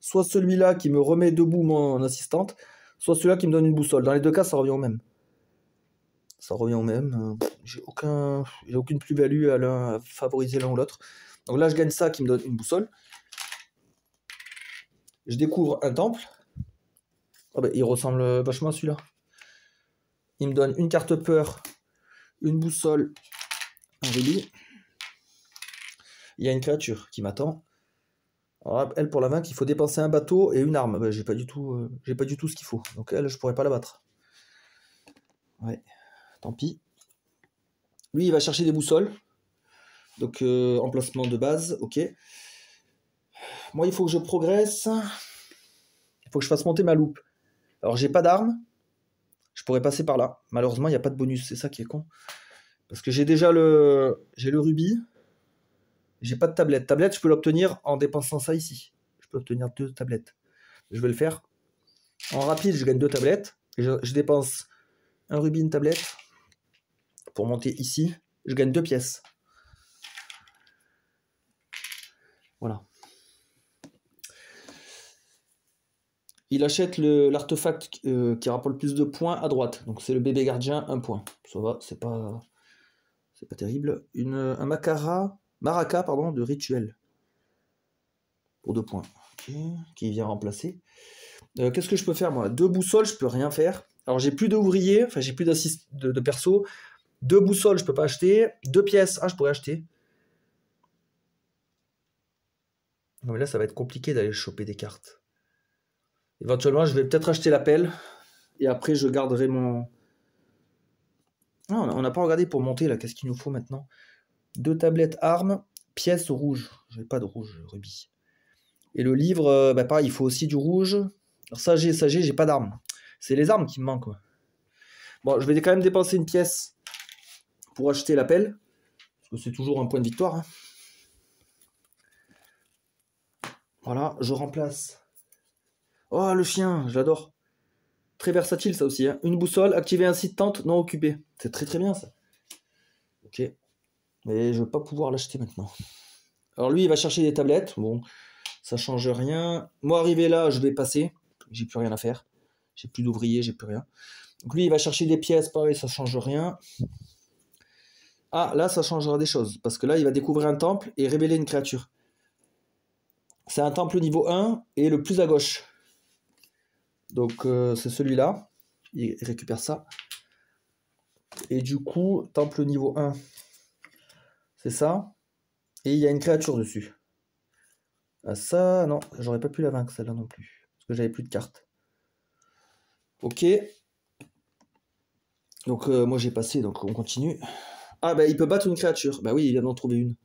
Soit celui-là qui me remet debout mon assistante, soit celui-là qui me donne une boussole. Dans les 2 cas, ça revient au même. J'ai aucune plus-value à favoriser l'un ou l'autre. Donc là, je gagne ça qui me donne une boussole. Je découvre un temple. Oh ben, il ressemble vachement à celui-là. Il me donne une carte peur, une boussole, un rubis. Il y a une créature qui m'attend. Alors, elle, pour la vaincre, il faut dépenser un bateau et une arme. Ben, j'ai pas du tout ce qu'il faut. Donc elle, je pourrais pas la battre. Ouais, tant pis. Lui, il va chercher des boussoles. Donc, emplacement de base, ok. Moi, il faut que je progresse. Il faut que je fasse monter ma loupe. Alors, j'ai pas d'arme. Je pourrais passer par là. Malheureusement, il n'y a pas de bonus. C'est ça qui est con. Parce que j'ai déjà j'ai le rubis. J'ai pas de tablette. Tablette, je peux l'obtenir en dépensant ça ici. Je peux obtenir 2 tablettes. Je vais le faire. En rapide, je gagne 2 tablettes. Et je dépense un rubis, une tablette. Pour monter ici, je gagne 2 pièces. Voilà. Il achète l'artefact qui rapporte le plus de points à droite. Donc c'est le bébé gardien, 1 point. Ça va, c'est pas terrible. Un maraca pardon, de rituel. Pour 2 points. Okay. Qui vient remplacer. Qu'est-ce que je peux faire moi? 2 boussoles, je peux rien faire. Alors j'ai plus d'ouvriers, enfin j'ai plus de perso. 2 boussoles, je peux pas acheter. 2 pièces, je pourrais acheter. Non mais là ça va être compliqué d'aller choper des cartes. Éventuellement, je vais peut-être acheter la pelle. Et après, je garderai mon... Ah, on n'a pas regardé pour monter, là. Qu'est-ce qu'il nous faut maintenant? 2 tablettes armes, pièces rouges. Je n'ai pas de rouge, rubis. Et le livre, pareil, il faut aussi du rouge. Alors ça, j'ai pas d'armes. C'est les armes qui me manquent, quoi. Bon, je vais quand même dépenser une pièce pour acheter la pelle. Parce que c'est toujours un point de victoire. Hein. Voilà, je remplace... Oh, le chien, je l'adore. Très versatile, ça aussi. Hein. Une boussole, activer un site tente non occupé. C'est très très bien, ça. Ok. Mais je vais pas pouvoir l'acheter maintenant. Alors lui, il va chercher des tablettes. Bon, ça change rien. Moi, arrivé là, je vais passer. J'ai plus rien à faire. J'ai plus d'ouvriers, j'ai plus rien. Donc lui, il va chercher des pièces. Pareil, ça change rien. Ah, là, ça changera des choses. Parce que là, il va découvrir un temple et révéler une créature. C'est un temple niveau 1 et le plus à gauche. Donc, c'est celui-là. Il récupère ça. Et du coup, temple niveau 1. C'est ça. Et il y a une créature dessus. Ah ça, non, j'aurais pas pu la vaincre celle-là non plus. Parce que j'avais plus de cartes. Ok. Donc moi j'ai passé, donc on continue. Ah bah il peut battre une créature. Bah oui, il vient d'en trouver une.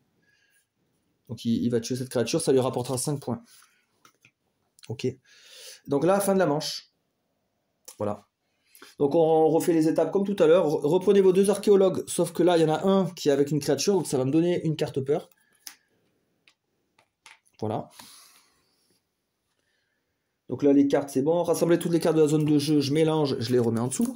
Donc il va tuer cette créature, ça lui rapportera 5 points. Ok. Donc là, fin de la manche. Voilà. Donc on refait les étapes comme tout à l'heure. Reprenez vos 2 archéologues, sauf que là il y en a un qui est avec une créature, donc ça va me donner une carte peur. Voilà. Donc là les cartes c'est bon. Rassembler toutes les cartes de la zone de jeu, je mélange, je les remets en dessous.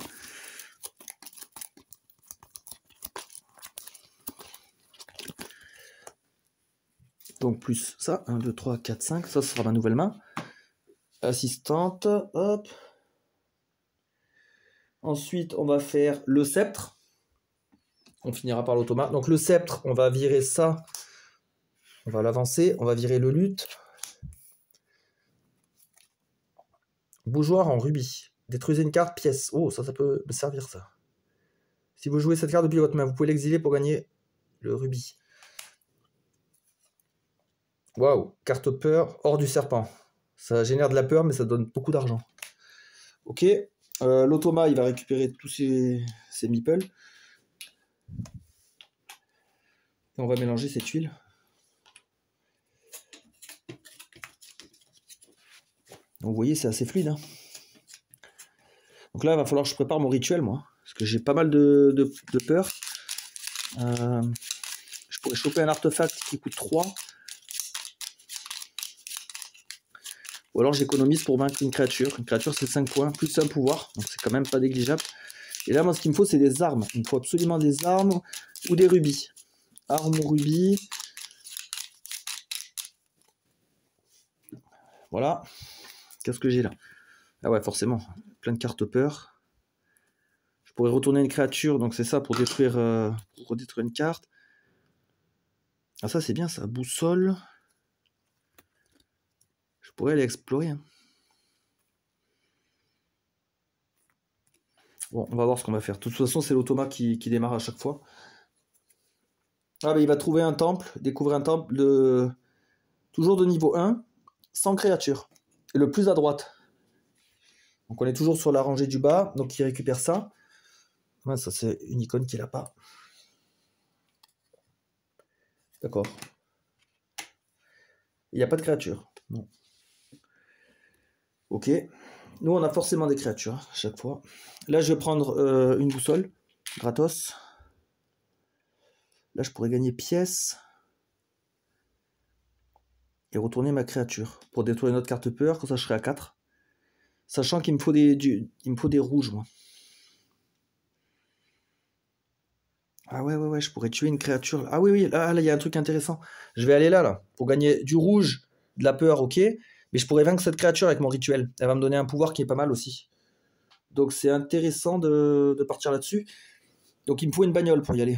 Donc plus ça, 1, 2, 3, 4, 5, ça sera ma nouvelle main. Assistante, hop. Ensuite, on va faire le sceptre. On finira par l'automa. Donc le sceptre, on va virer ça. On va l'avancer. On va virer le luth. Bougeoir en rubis. Détruisez une carte, pièce. Oh, ça peut me servir, ça. Si vous jouez cette carte depuis votre main, vous pouvez l'exiler pour gagner le rubis. Waouh, carte peur, hors du serpent. Ça génère de la peur, mais ça donne beaucoup d'argent. Ok, l'automa, il va récupérer tous ces meeples. Et on va mélanger cette huile. Donc vous voyez, c'est assez fluide. Hein. Donc là, il va falloir que je prépare mon rituel, moi. Parce que j'ai pas mal de peur. Je pourrais choper un artefact qui coûte 3. Ou alors j'économise pour vaincre une créature. Une créature, c'est 5 points, plus un pouvoir. Donc c'est quand même pas négligeable. Et là, moi, ce qu'il me faut, c'est des armes. Il me faut absolument des armes ou des rubis. Armes ou rubis. Voilà. Qu'est-ce que j'ai là? Ah ouais, forcément. Plein de cartes peur. Je pourrais retourner une créature. Donc c'est ça pour détruire, redétruire une carte. Ah ça, c'est bien ça. Boussole. Je pourrais aller explorer. Hein. Bon, on va voir ce qu'on va faire. De toute façon, c'est l'automa qui démarre à chaque fois. Ah, bah, il va trouver un temple, découvrir un temple toujours de niveau 1, sans créature. Et le plus à droite. Donc on est toujours sur la rangée du bas, donc il récupère ça. Ouais, ça, c'est une icône qu'il n'a pas. D'accord. Il n'y a pas de créature. Non. Ok. Nous, on a forcément des créatures à chaque fois. Là, je vais prendre une boussole, gratos. Là, je pourrais gagner pièce et retourner ma créature pour détruire une autre carte peur, comme ça je serai à 4. Sachant qu'il me faut il me faut des rouges, moi. Ah ouais, je pourrais tuer une créature. Ah oui, là, il y a un truc intéressant. Je vais aller là, pour gagner du rouge, de la peur, ok. Mais je pourrais vaincre cette créature avec mon rituel. Elle va me donner un pouvoir qui est pas mal aussi. Donc c'est intéressant de partir là-dessus. Donc il me faut une bagnole pour y aller.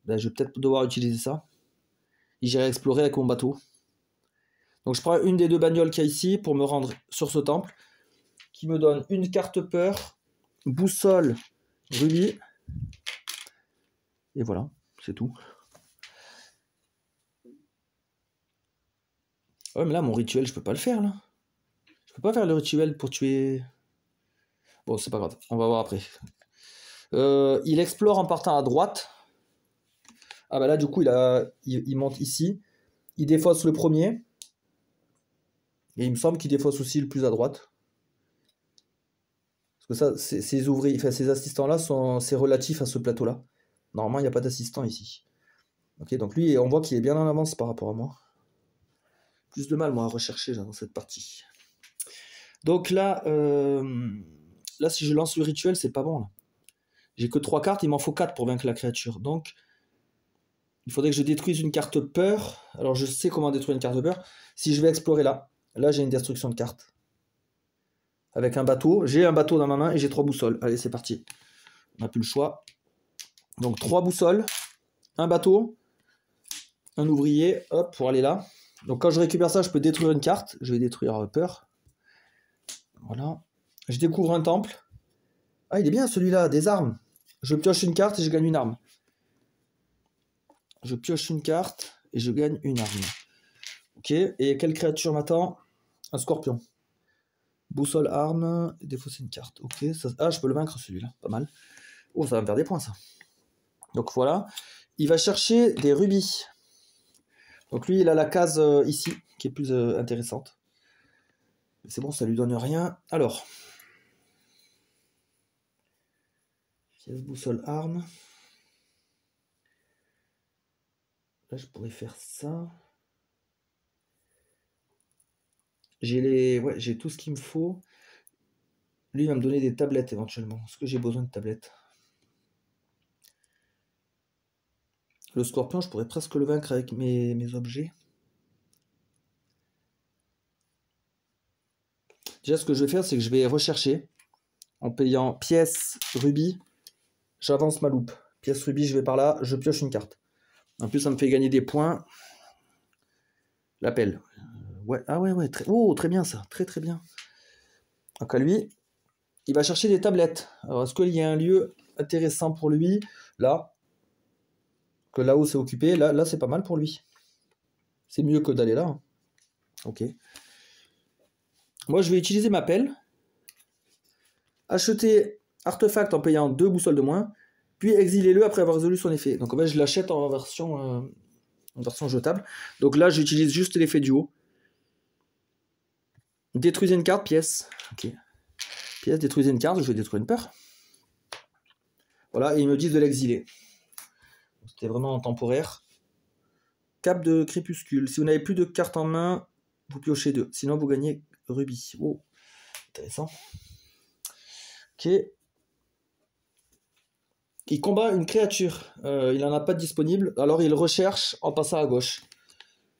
Ben, je vais peut-être devoir utiliser ça. Et j'irai explorer avec mon bateau. Donc je prends une des deux bagnoles qu'il y a ici pour me rendre sur ce temple. Qui me donne une carte peur, boussole, rubis. Et voilà, c'est tout. Ouais, mais là, mon rituel, je peux pas le faire, là. Je peux pas faire le rituel pour tuer... Bon, c'est pas grave, on va voir après. Il explore en partant à droite. Ah bah là, du coup, il monte ici. Il défausse le premier. Et il me semble qu'il défausse aussi le plus à droite. Parce que ça, ces ouvriers, enfin, ces assistants-là, c'est relatif à ce plateau-là. Normalement, il n'y a pas d'assistant ici. Ok, donc lui, on voit qu'il est bien en avance par rapport à moi. Plus de mal, moi, à rechercher là, dans cette partie. Donc là, là, si je lance le rituel, c'est pas bon. Là. J'ai que 3 cartes, il m'en faut 4 pour vaincre la créature. Donc, il faudrait que je détruise une carte peur. Alors, je sais comment détruire une carte peur. Si je vais explorer là, j'ai une destruction de carte. Avec un bateau. J'ai un bateau dans ma main et j'ai 3 boussoles. Allez, c'est parti. On n'a plus le choix. Donc, 3 boussoles, un bateau, un ouvrier, hop, pour aller là. Donc, quand je récupère ça, je peux détruire une carte. Je vais détruire peur. Voilà. Je découvre un temple. Ah, il est bien celui-là, des armes. Je pioche une carte et je gagne une arme. Je pioche une carte et je gagne une arme. Ok, et quelle créature m'attend? Un scorpion. Boussole, arme, défausser une carte. Ok, ça... ah, je peux le vaincre celui-là, pas mal. Oh, ça va me faire des points ça. Donc voilà, il va chercher des rubis. Donc lui, il a la case ici, qui est plus intéressante. C'est bon, ça lui donne rien. Alors, pièce, boussole, arme. Là, je pourrais faire ça. J'ai tout ce qu'il me faut. Lui, il va me donner des tablettes éventuellement. Est-ce que j'ai besoin de tablettes? Le scorpion, je pourrais presque le vaincre avec mes objets. Déjà, ce que je vais faire, c'est que je vais rechercher. En payant pièce, rubis, j'avance ma loupe. Pièce, rubis, je vais par là, je pioche une carte. En plus, ça me fait gagner des points. L'appel. Ouais, ah ouais, très bien ça. Très bien. Donc à lui, il va chercher des tablettes. Alors, est-ce qu'il y a un lieu intéressant pour lui? Là. Que là-haut, c'est occupé. Là, c'est pas mal pour lui. C'est mieux que d'aller là. Hein. Ok. Moi, je vais utiliser ma pelle. Acheter artefact en payant 2 boussoles de moins. Puis exilez-le après avoir résolu son effet. Donc en fait, je l'achète en version jetable. Donc là, j'utilise juste l'effet du haut. Détruisez une carte, pièce. Ok. Pièce, détruisez une carte, je vais détruire une peur. Voilà, et ils me disent de l'exiler. C'était vraiment temporaire. Cap de crépuscule. Si vous n'avez plus de cartes en main, vous piochez 2. Sinon, vous gagnez rubis. Oh, intéressant. Ok. Il combat une créature. Il n'en a pas de disponible. Alors, il recherche en passant à gauche.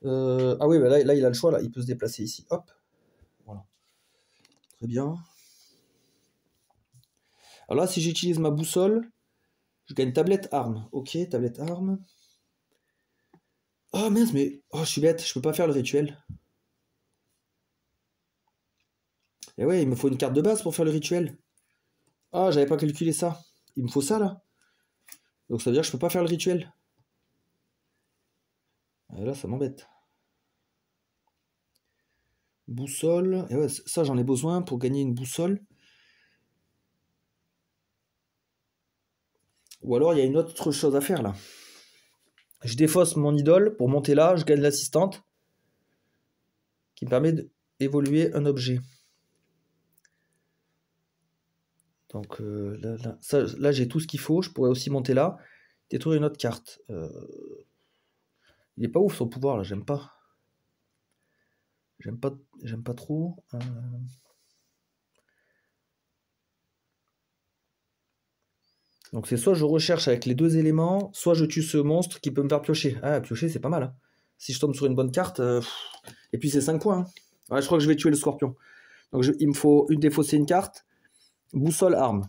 Ah oui, bah là, il a le choix. Là. Il peut se déplacer ici. Hop. Voilà. Très bien. Alors là, si j'utilise ma boussole, je gagne tablette arme. Ok, tablette arme. Oh mince, mais... Oh, je suis bête. Je peux pas faire le rituel. Et ouais, il me faut une carte de base pour faire le rituel. Ah, j'avais pas calculé ça. Il me faut ça, là. Donc ça veut dire que je peux pas faire le rituel. Et là, ça m'embête. Boussole. Et ouais, ça, j'en ai besoin pour gagner une boussole. Ou alors, il y a une autre chose à faire, là. Je défausse mon idole pour monter là. Je gagne l'assistante. Qui me permet d'évoluer un objet. Donc là j'ai tout ce qu'il faut. Je pourrais aussi monter là. Détruire une autre carte. Il est pas ouf son pouvoir là, j'aime pas. J'aime pas trop. Donc c'est soit je recherche avec les deux éléments, soit je tue ce monstre qui peut me faire piocher. Ah, piocher c'est pas mal. Hein. Si je tombe sur une bonne carte, et puis c'est 5 points. Hein. Ouais, je crois que je vais tuer le scorpion. Donc il me faut défausser une carte. Boussole, arme.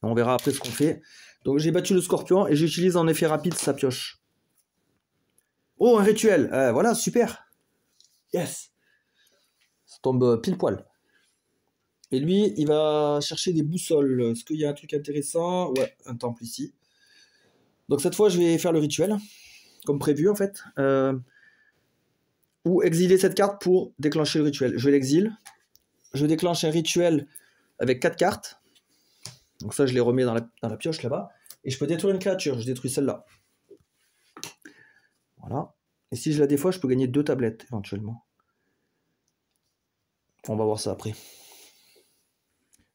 On verra après ce qu'on fait. Donc j'ai battu le scorpion et j'utilise en effet rapide sa pioche. Oh, un rituel. Voilà, super. Yes. Ça tombe pile poil. Et lui, il va chercher des boussoles. Est-ce qu'il y a un truc intéressant? Ouais, un temple ici. Donc cette fois, je vais faire le rituel, comme prévu en fait. Ou exiler cette carte pour déclencher le rituel. Je l'exile. Je déclenche un rituel avec 4 cartes. Donc ça, je les remets dans la pioche là-bas. Et je peux détruire une créature. Je détruis celle-là. Voilà. Et si je la défausse, je peux gagner 2 tablettes éventuellement. On va voir ça après.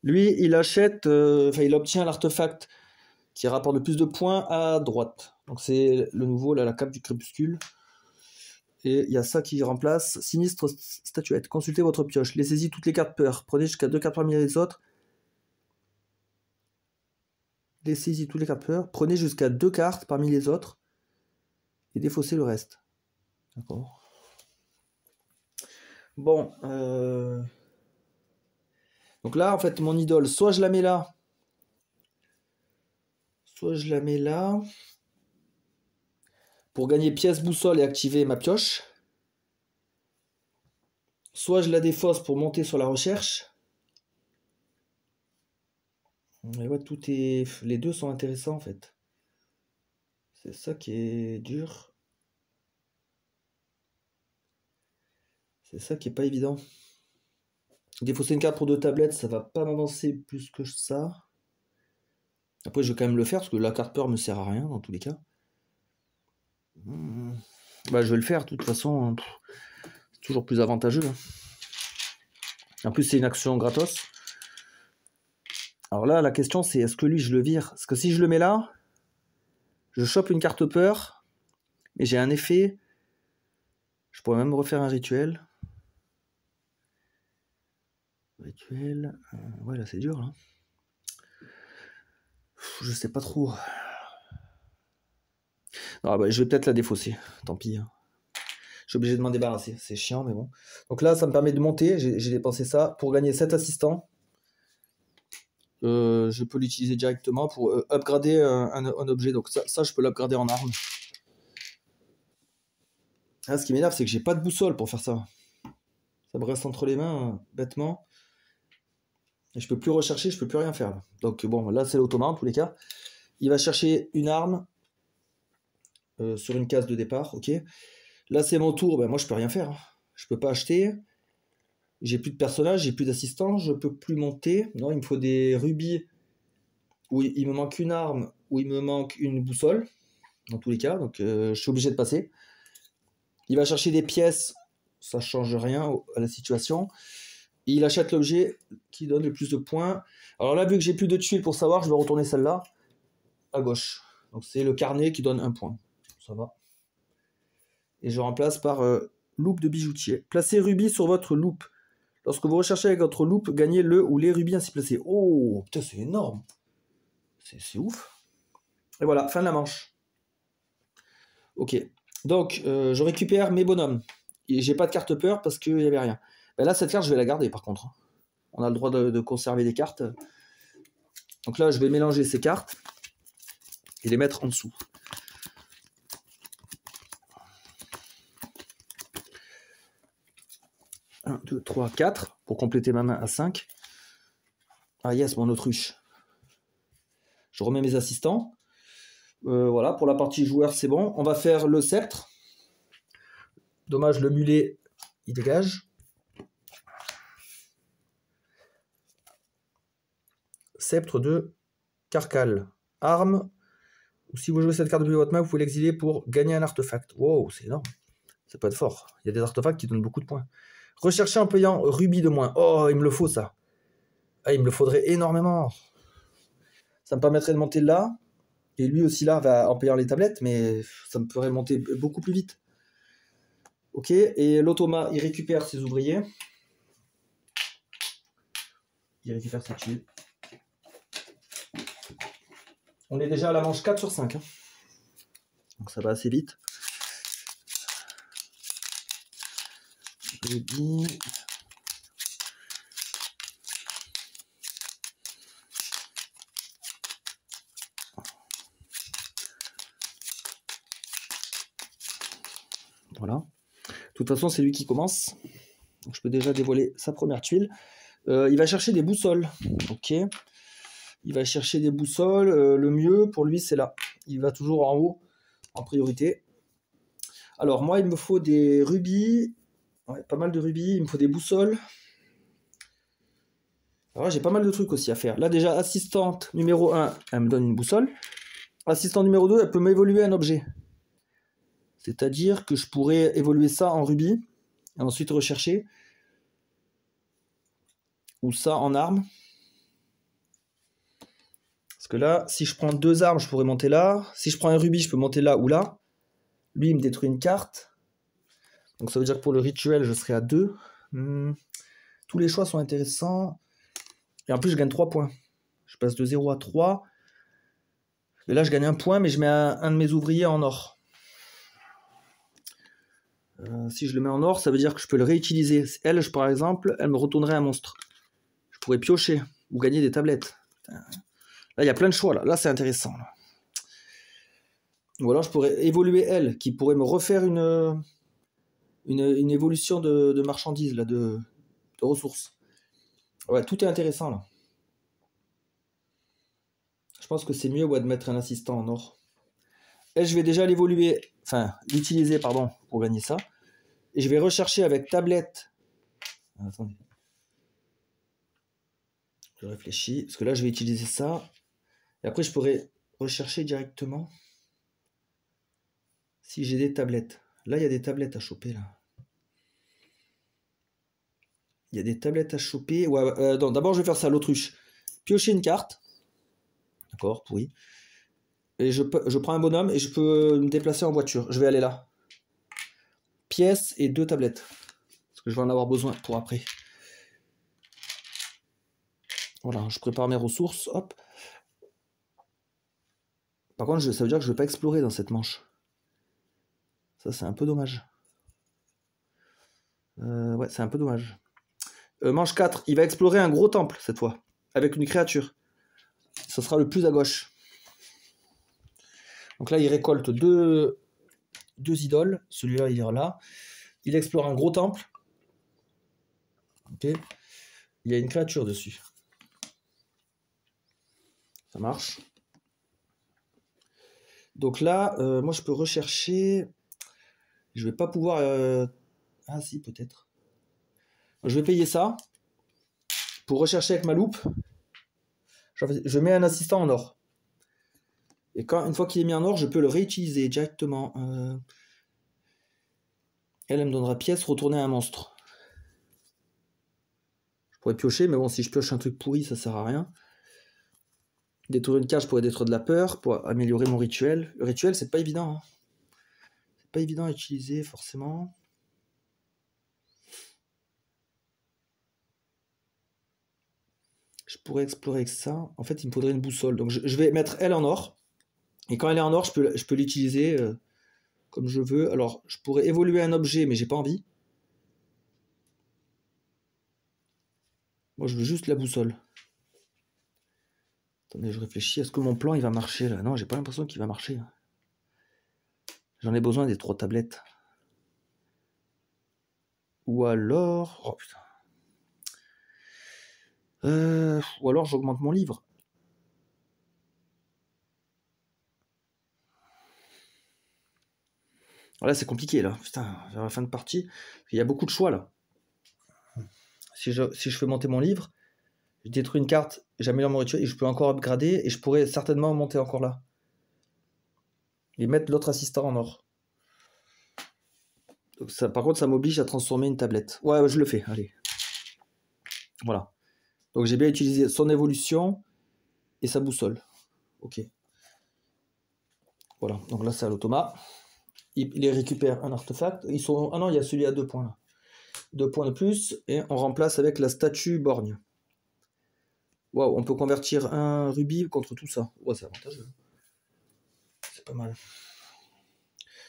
Lui, il achète, il obtient l'artefact qui rapporte le plus de points à droite. Donc c'est le nouveau, là, la cape du crépuscule. Et il y a ça qui remplace. Sinistre statuette. Consultez votre pioche. Laissez-y toutes les cartes peur. Prenez jusqu'à 2 cartes parmi les autres. Laissez-y toutes les cartes peur. Prenez jusqu'à 2 cartes parmi les autres. Et défaussez le reste. D'accord. Bon. Donc là, en fait, mon idole, soit je la mets là. Soit je la mets là. Pour gagner pièce boussole et activer ma pioche. Soit je la défausse pour monter sur la recherche. Et ouais, les deux sont intéressants en fait. C'est ça qui est dur. C'est ça qui est pas évident. Défausser une carte pour 2 tablettes, ça va pas m'avancer plus que ça. Après, je vais quand même le faire parce que la carte peur me sert à rien dans tous les cas. Bah, je vais le faire de toute façon. C'est toujours plus avantageux. Hein. En plus, c'est une action gratos. Alors là, la question c'est est-ce que lui je le vire? Parce que si je le mets là, je chope une carte peur, mais j'ai un effet. Je pourrais même refaire un rituel. Rituel. Ouais, là c'est dur. Là. Je sais pas trop. Ah bah, je vais peut-être la défausser. Tant pis. Hein. Je suis obligé de m'en débarrasser. C'est chiant, mais bon. Donc là, ça me permet de monter. J'ai dépensé ça pour gagner 7 assistants. Je peux l'utiliser directement pour upgrader un objet. Donc ça je peux l'upgrader en arme. Ah, ce qui m'énerve, c'est que j'ai pas de boussole pour faire ça. Ça me reste entre les mains, bêtement. Et je peux plus rechercher, je peux plus rien faire. Là. Donc bon, là c'est l'automa en tous les cas. Il va chercher une arme sur une case de départ, ok. Là c'est mon tour, ben, moi je peux rien faire. Hein. Je peux pas acheter. J'ai plus de personnage, j'ai plus d'assistant, je peux plus monter. Non, il me faut des rubis où il me manque une arme, où il me manque une boussole, dans tous les cas, donc je suis obligé de passer. Il va chercher des pièces, ça change rien à la situation. Et il achète l'objet qui donne le plus de points. Alors là, vu que j'ai plus de tuiles pour savoir, je vais retourner celle-là à gauche. Donc c'est le carnet qui donne 1 point. Ça va. Et je remplace par loupe de bijoutier. Placez rubis sur votre loupe. Lorsque vous recherchez avec votre loupe, gagnez le ou les rubis ainsi placés. Oh, putain, c'est énorme. C'est ouf. Et voilà, fin de la manche. Ok. Donc, je récupère mes bonhommes. Et j'ai pas de carte peur parce qu'il n'y avait rien. Ben là, cette carte, je vais la garder par contre. On a le droit de conserver des cartes. Donc là, je vais mélanger ces cartes et les mettre en dessous. 1, 2, 3, 4 pour compléter ma main à 5. Ah yes, mon autruche. Je remets mes assistants. Voilà, pour la partie joueur, c'est bon. On va faire le sceptre. Dommage, le mulet, il dégage. Sceptre de Carcal. Arme. Si vous jouez cette carte depuis votre main, vous pouvez l'exiler pour gagner un artefact. Wow, c'est énorme. Ça peut être fort. Il y a des artefacts qui donnent beaucoup de points. Rechercher en payant rubis de moins. Oh, il me le faut ça. Ah, il me le faudrait énormément. Ça me permettrait de monter là. Et lui aussi là va en payant les tablettes, mais ça me ferait monter beaucoup plus vite. Ok, et l'automa, il récupère ses ouvriers. Il récupère ses tuiles. On est déjà à la manche 4 sur 5. Hein. Donc ça va assez vite. Rubis. Voilà. De toute façon, c'est lui qui commence. Donc, je peux déjà dévoiler sa première tuile. Il va chercher des boussoles. Ok. Il va chercher des boussoles. Le mieux pour lui, c'est là. Il va toujours en haut, en priorité. Alors, moi, il me faut des rubis. Ouais, pas mal de rubis. Il me faut des boussoles. Alors, j'ai pas mal de trucs aussi à faire. Là, déjà, assistante numéro 1, elle me donne une boussole. Assistante numéro 2, elle peut m'évoluer un objet. C'est-à-dire que je pourrais évoluer ça en rubis. Et ensuite rechercher. Ou ça en arme. Parce que là, si je prends 2 armes, je pourrais monter là. Si je prends un rubis, je peux monter là ou là. Lui, il me détruit une carte. Donc ça veut dire que pour le rituel, je serai à 2. Tous les choix sont intéressants. Et en plus, je gagne 3 points. Je passe de 0 à 3. Et là, je gagne 1 point, mais je mets un de mes ouvriers en or. Si je le mets en or, ça veut dire que je peux le réutiliser. Elle, par exemple, elle me retournerait un monstre. Je pourrais piocher ou gagner des tablettes. Là, il y a plein de choix. Là, c'est intéressant. Là. Ou alors, je pourrais évoluer elle, qui pourrait me refaire une évolution de marchandises, là, de ressources. Ouais, tout est intéressant, là. Je pense que c'est mieux de mettre un assistant en or. Et je vais déjà l'utiliser, pardon, pour gagner ça. Et je vais rechercher avec tablette. Attendez. Je réfléchis, parce que là, je vais utiliser ça. Et après, je pourrais rechercher directement si j'ai des tablettes. Là, il y a des tablettes à choper, là. Il y a des tablettes à choper. Ouais, non, d'abord, je vais faire ça, l'autruche. Piocher une carte. D'accord, pourri. Et je prends un bonhomme et je peux me déplacer en voiture. Je vais aller là. Pièce et 2 tablettes. Parce que je vais en avoir besoin pour après. Voilà, je prépare mes ressources. Hop. Par contre, ça veut dire que je ne vais pas explorer dans cette manche. Ça, c'est un peu dommage. Ouais, c'est un peu dommage. Manche 4, il va explorer un gros temple cette fois. Avec une créature. Ce sera le plus à gauche. Donc là, il récolte deux idoles. Celui-là, il est là. Il explore un gros temple. Ok. Il y a une créature dessus. Ça marche. Donc là, moi, je peux rechercher. Je vais pas pouvoir... Ah si, peut-être. Je vais payer ça. Pour rechercher avec ma loupe. Je mets un assistant en or. Et une fois qu'il est mis en or, je peux le réutiliser directement. Elle me donnera pièce, retourner un monstre. Je pourrais piocher, mais bon, si je pioche un truc pourri, ça sert à rien. Détruire une carte, je pourrais détruire de la peur pour améliorer mon rituel. Le rituel, c'est pas évident. Hein. C'est pas évident à utiliser, forcément. Je pourrais explorer avec ça. En fait, il me faudrait une boussole. Donc, je vais mettre elle en or. Et quand elle est en or, je peux l'utiliser comme je veux. Alors, je pourrais évoluer un objet, mais j'ai pas envie. Moi, je veux juste la boussole. Attendez, je réfléchis. Est-ce que mon plan, il va marcher, là? Non, j'ai pas l'impression qu'il va marcher. J'en ai besoin des 3 tablettes. Ou alors... Oh, putain. Ou alors, j'augmente mon livre. Là, c'est compliqué, là. Putain, vers la fin de partie. Il y a beaucoup de choix, là. Si je fais monter mon livre, je détruis une carte, j'améliore mon rituel et je peux encore upgrader et je pourrais certainement monter encore là. Et mettre l'autre assistant en or. Donc ça, par contre, ça m'oblige à transformer une tablette. Ouais, je le fais, allez. Voilà. Donc j'ai bien utilisé son évolution et sa boussole. Ok. Voilà, donc là c'est à l'automa. Il récupère un artefact. Ils sont... Ah non, il y a celui à 2 points là. 2 points de plus, et on remplace avec la statue borgne. Waouh, on peut convertir un rubis contre tout ça. Ouais, c'est avantageux. C'est pas mal.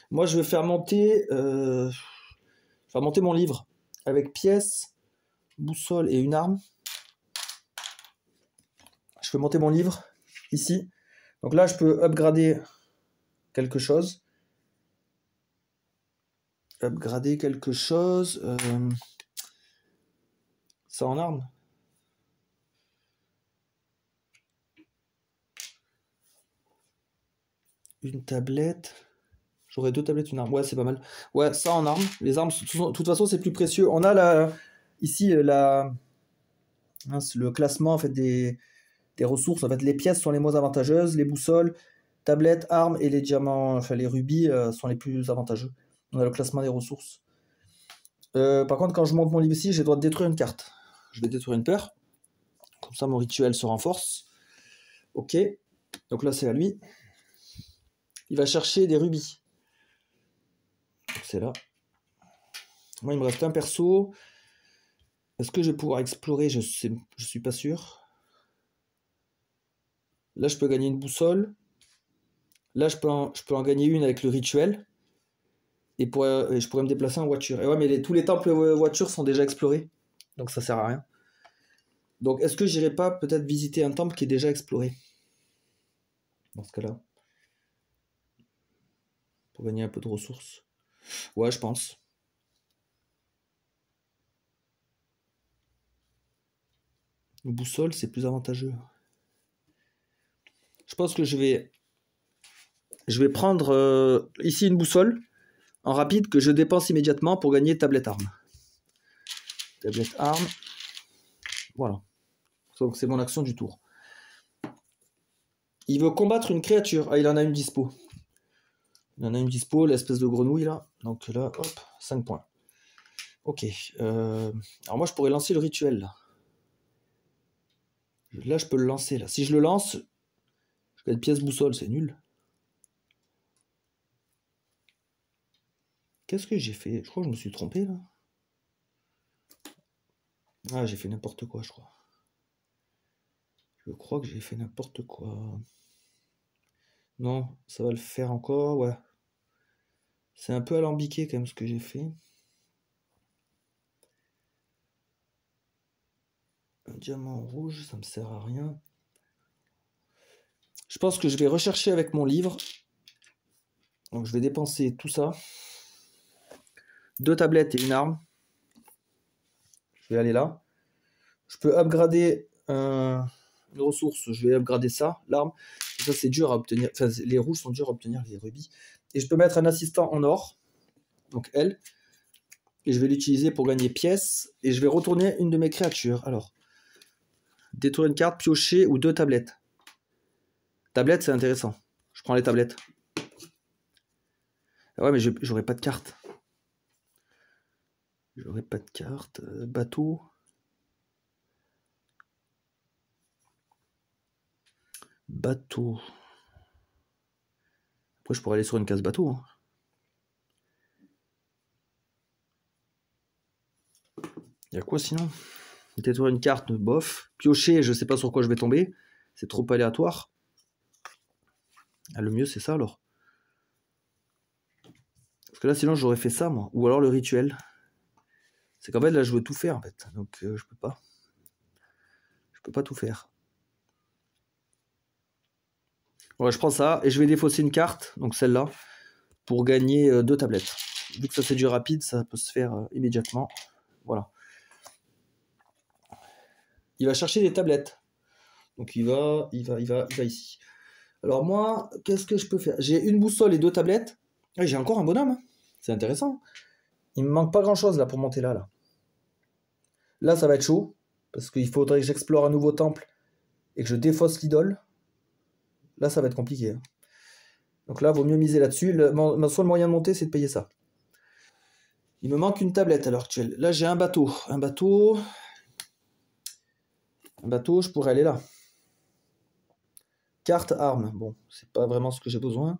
Moi, je vais faire monter mon livre avec pièce, boussole et une arme. Je fais monter mon livre ici. Donc là, je peux upgrader quelque chose. Ça en arme. Une tablette. J'aurais 2 tablettes, une arme. Ouais, c'est pas mal. Ouais, ça en arme. Les armes, de toute façon, c'est plus précieux. On a ici le classement en fait, des ressources. En fait, les pièces sont les moins avantageuses. Les boussoles, tablettes, armes et les diamants, enfin les rubis sont les plus avantageux. On a le classement des ressources. Par contre, quand je monte mon livre ici, j'ai le droit de détruire une carte. Je vais détruire une paire. Comme ça, mon rituel se renforce. Ok. Donc là, c'est à lui. Il va chercher des rubis. C'est là. Moi, il me reste un perso. Est-ce que je vais pouvoir explorer? Je suis pas sûr. Là, je peux gagner une boussole. Là, je peux en gagner une avec le rituel. Et je pourrais me déplacer en voiture. Et ouais, mais tous les temples voitures sont déjà explorés. Donc ça sert à rien. Donc est-ce que j'irai pas peut-être visiter un temple qui est déjà exploré? Dans ce cas-là. Pour gagner un peu de ressources. Ouais, je pense. Une boussole, c'est plus avantageux. Je pense que je vais prendre ici une boussole en rapide que je dépense immédiatement pour gagner tablette arme. Tablette arme. Voilà. Donc c'est mon action du tour. Il veut combattre une créature. Ah, il en a une dispo. Il en a une dispo, l'espèce de grenouille là. Donc là, hop, 5 points. Ok. Alors moi, je pourrais lancer le rituel là. Là, je peux le lancer là. Si je le lance, je gagne pièce boussole, c'est nul. Qu'est-ce que j'ai fait? Je crois que je me suis trompé là. Ah, j'ai fait n'importe quoi, je crois. Je crois que j'ai fait n'importe quoi. Non, ça va le faire encore, ouais. C'est un peu alambiqué quand même ce que j'ai fait. Un diamant rouge, ça me sert à rien. Je pense que je vais rechercher avec mon livre. Donc je vais dépenser tout ça. 2 tablettes et une arme. Je vais aller là. Je peux upgrader une ressource. Je vais upgrader ça, l'arme. Ça c'est dur à obtenir. Enfin, les rouges sont durs à obtenir, les rubis. Et je peux mettre un assistant en or. Donc elle. Et je vais l'utiliser pour gagner pièces. Et je vais retourner une de mes créatures. Alors. Détruire une carte, piocher ou 2 tablettes. Tablettes, c'est intéressant. Je prends les tablettes. Ah ouais, mais j'aurais pas de carte. J'aurais pas de carte. Bateau. Bateau. Après, je pourrais aller sur une case bateau. Hein. Il y a quoi sinon? Détruire une carte, bof. Piocher, je sais pas sur quoi je vais tomber. C'est trop aléatoire. Ah, le mieux, c'est ça alors. Parce que là, sinon, j'aurais fait ça, moi. Ou alors le rituel. C'est qu'en fait, là, je veux tout faire, en fait. Donc, je peux pas. Je peux pas tout faire. Ouais, je prends ça et je vais défausser une carte, donc celle-là, pour gagner 2 tablettes. Vu que ça c'est du rapide, ça peut se faire immédiatement. Voilà. Il va chercher des tablettes. Donc il va ici. Alors moi, qu'est-ce que je peux faire? J'ai une boussole et 2 tablettes. Et j'ai encore un bonhomme. Hein. C'est intéressant. Il me manque pas grand-chose là pour monter là. Là, ça va être chaud. Parce qu'il faudrait que j'explore un nouveau temple et que je défausse l'idole. Là, ça va être compliqué. Hein. Donc là, vaut mieux miser là-dessus. Mon seul moyen de monter, c'est de payer ça. Il me manque une tablette à l'heure actuelle. Là, j'ai un bateau. Un bateau, je pourrais aller là. Carte, arme. Bon, c'est pas vraiment ce que j'ai besoin.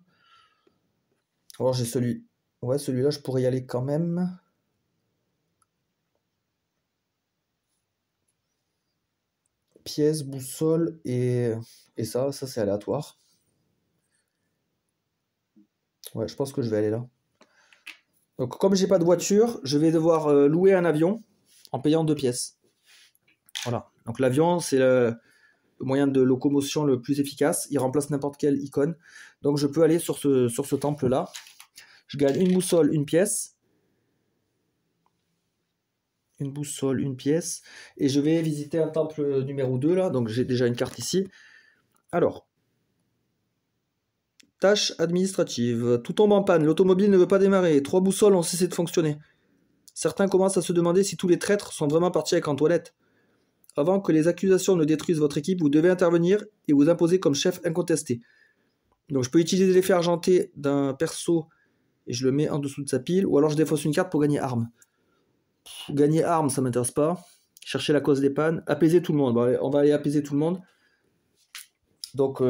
Alors j'ai celui. Ouais, celui-là, je pourrais y aller quand même. Pièce, boussole et ça c'est aléatoire. Ouais, je pense que je vais aller là. Donc comme j'ai pas de voiture, je vais devoir louer un avion en payant 2 pièces. Voilà. Donc l'avion, c'est le moyen de locomotion le plus efficace. Il remplace n'importe quelle icône. Donc je peux aller sur ce temple-là. Je gagne une boussole, une pièce. Une boussole, une pièce. Et je vais visiter un temple numéro 2 là. Donc j'ai déjà une carte ici. Alors, tâches administratives. Tout tombe en panne. L'automobile ne veut pas démarrer. 3 boussoles ont cessé de fonctionner. Certains commencent à se demander si tous les traîtres sont vraiment partis avec Antoinette. Avant que les accusations ne détruisent votre équipe, vous devez intervenir et vous imposer comme chef incontesté. Donc je peux utiliser l'effet argenté d'un perso et je le mets en dessous de sa pile, ou alors je défausse une carte pour gagner arme. Gagner arme, ça m'intéresse pas. Chercher la cause des pannes. Apaiser tout le monde. Bon, on va aller apaiser tout le monde. Donc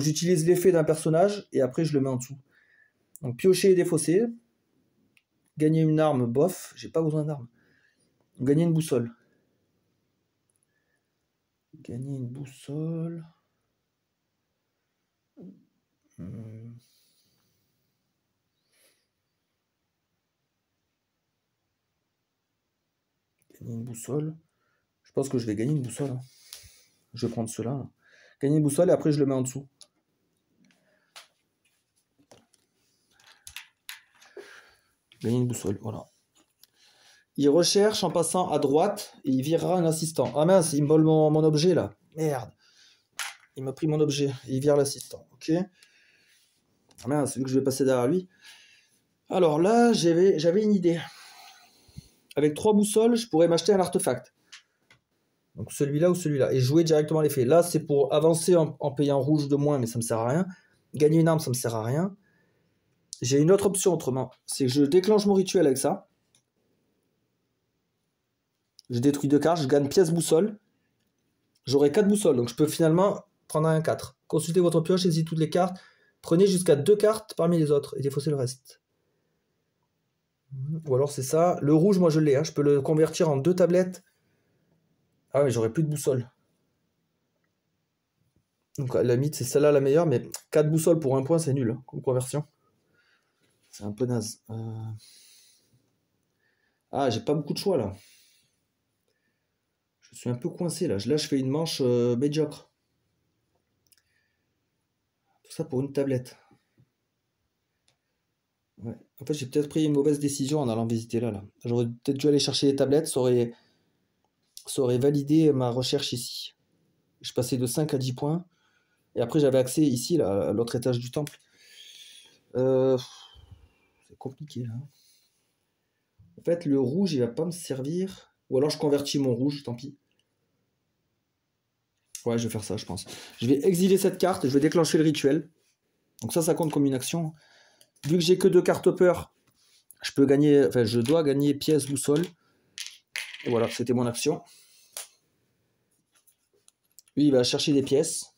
j'utilise l'effet d'un personnage et après je le mets en dessous. Donc piocher et défausser. Gagner une arme, bof, j'ai pas besoin d'arme. Gagner une boussole. Gagner une boussole. Gagner une boussole. Je pense que je vais gagner une boussole. Je vais prendre cela. Gagner une boussole et après je le mets en dessous. Gagner une boussole, voilà. Il recherche en passant à droite et il virera un assistant. Ah mince, il me vole mon objet là. Merde. Il m'a pris mon objet et il vire l'assistant. Ok. Ah mince, vu que je vais passer derrière lui. Alors là, j'avais une idée. Avec 3 boussoles, je pourrais m'acheter un artefact. Donc celui-là ou celui-là. Et jouer directement l'effet. Là, c'est pour avancer en payant rouge de moins, mais ça me sert à rien. Gagner une arme, ça me sert à rien. J'ai une autre option autrement. C'est que je déclenche mon rituel avec ça. Je détruis 2 cartes, je gagne pièce boussole. J'aurai 4 boussoles, donc je peux finalement prendre un 4. Consultez votre pioche, saisissez toutes les cartes. Prenez jusqu'à 2 cartes parmi les autres et défaussez le reste. Ou alors c'est ça. Le rouge, moi je l'ai. Hein. Je peux le convertir en 2 tablettes. Ah oui, j'aurai plus de boussole. Donc à la limite, c'est celle-là la meilleure, mais 4 boussoles pour 1 point, c'est nul hein, comme conversion. C'est un peu naze. Ah, j'ai pas beaucoup de choix là. Je suis un peu coincé là. Là, je fais une manche médiocre. Tout ça pour une tablette. Ouais. En fait, j'ai peut-être pris une mauvaise décision en allant visiter là. J'aurais peut-être dû aller chercher les tablettes. Ça aurait validé ma recherche ici. Je passais de 5 à 10 points. Et après, j'avais accès ici, là, à l'autre étage du temple. C'est compliqué là. En fait, le rouge, il va pas me servir. Ou alors je convertis mon rouge, tant pis. Ouais, je vais faire ça, je pense. Je vais exiler cette carte, je vais déclencher le rituel. Donc ça compte comme une action. Vu que j'ai que 2 cartes peur, je peux gagner, enfin, je dois gagner pièce boussole. Et voilà, c'était mon action. Lui, il va chercher des pièces.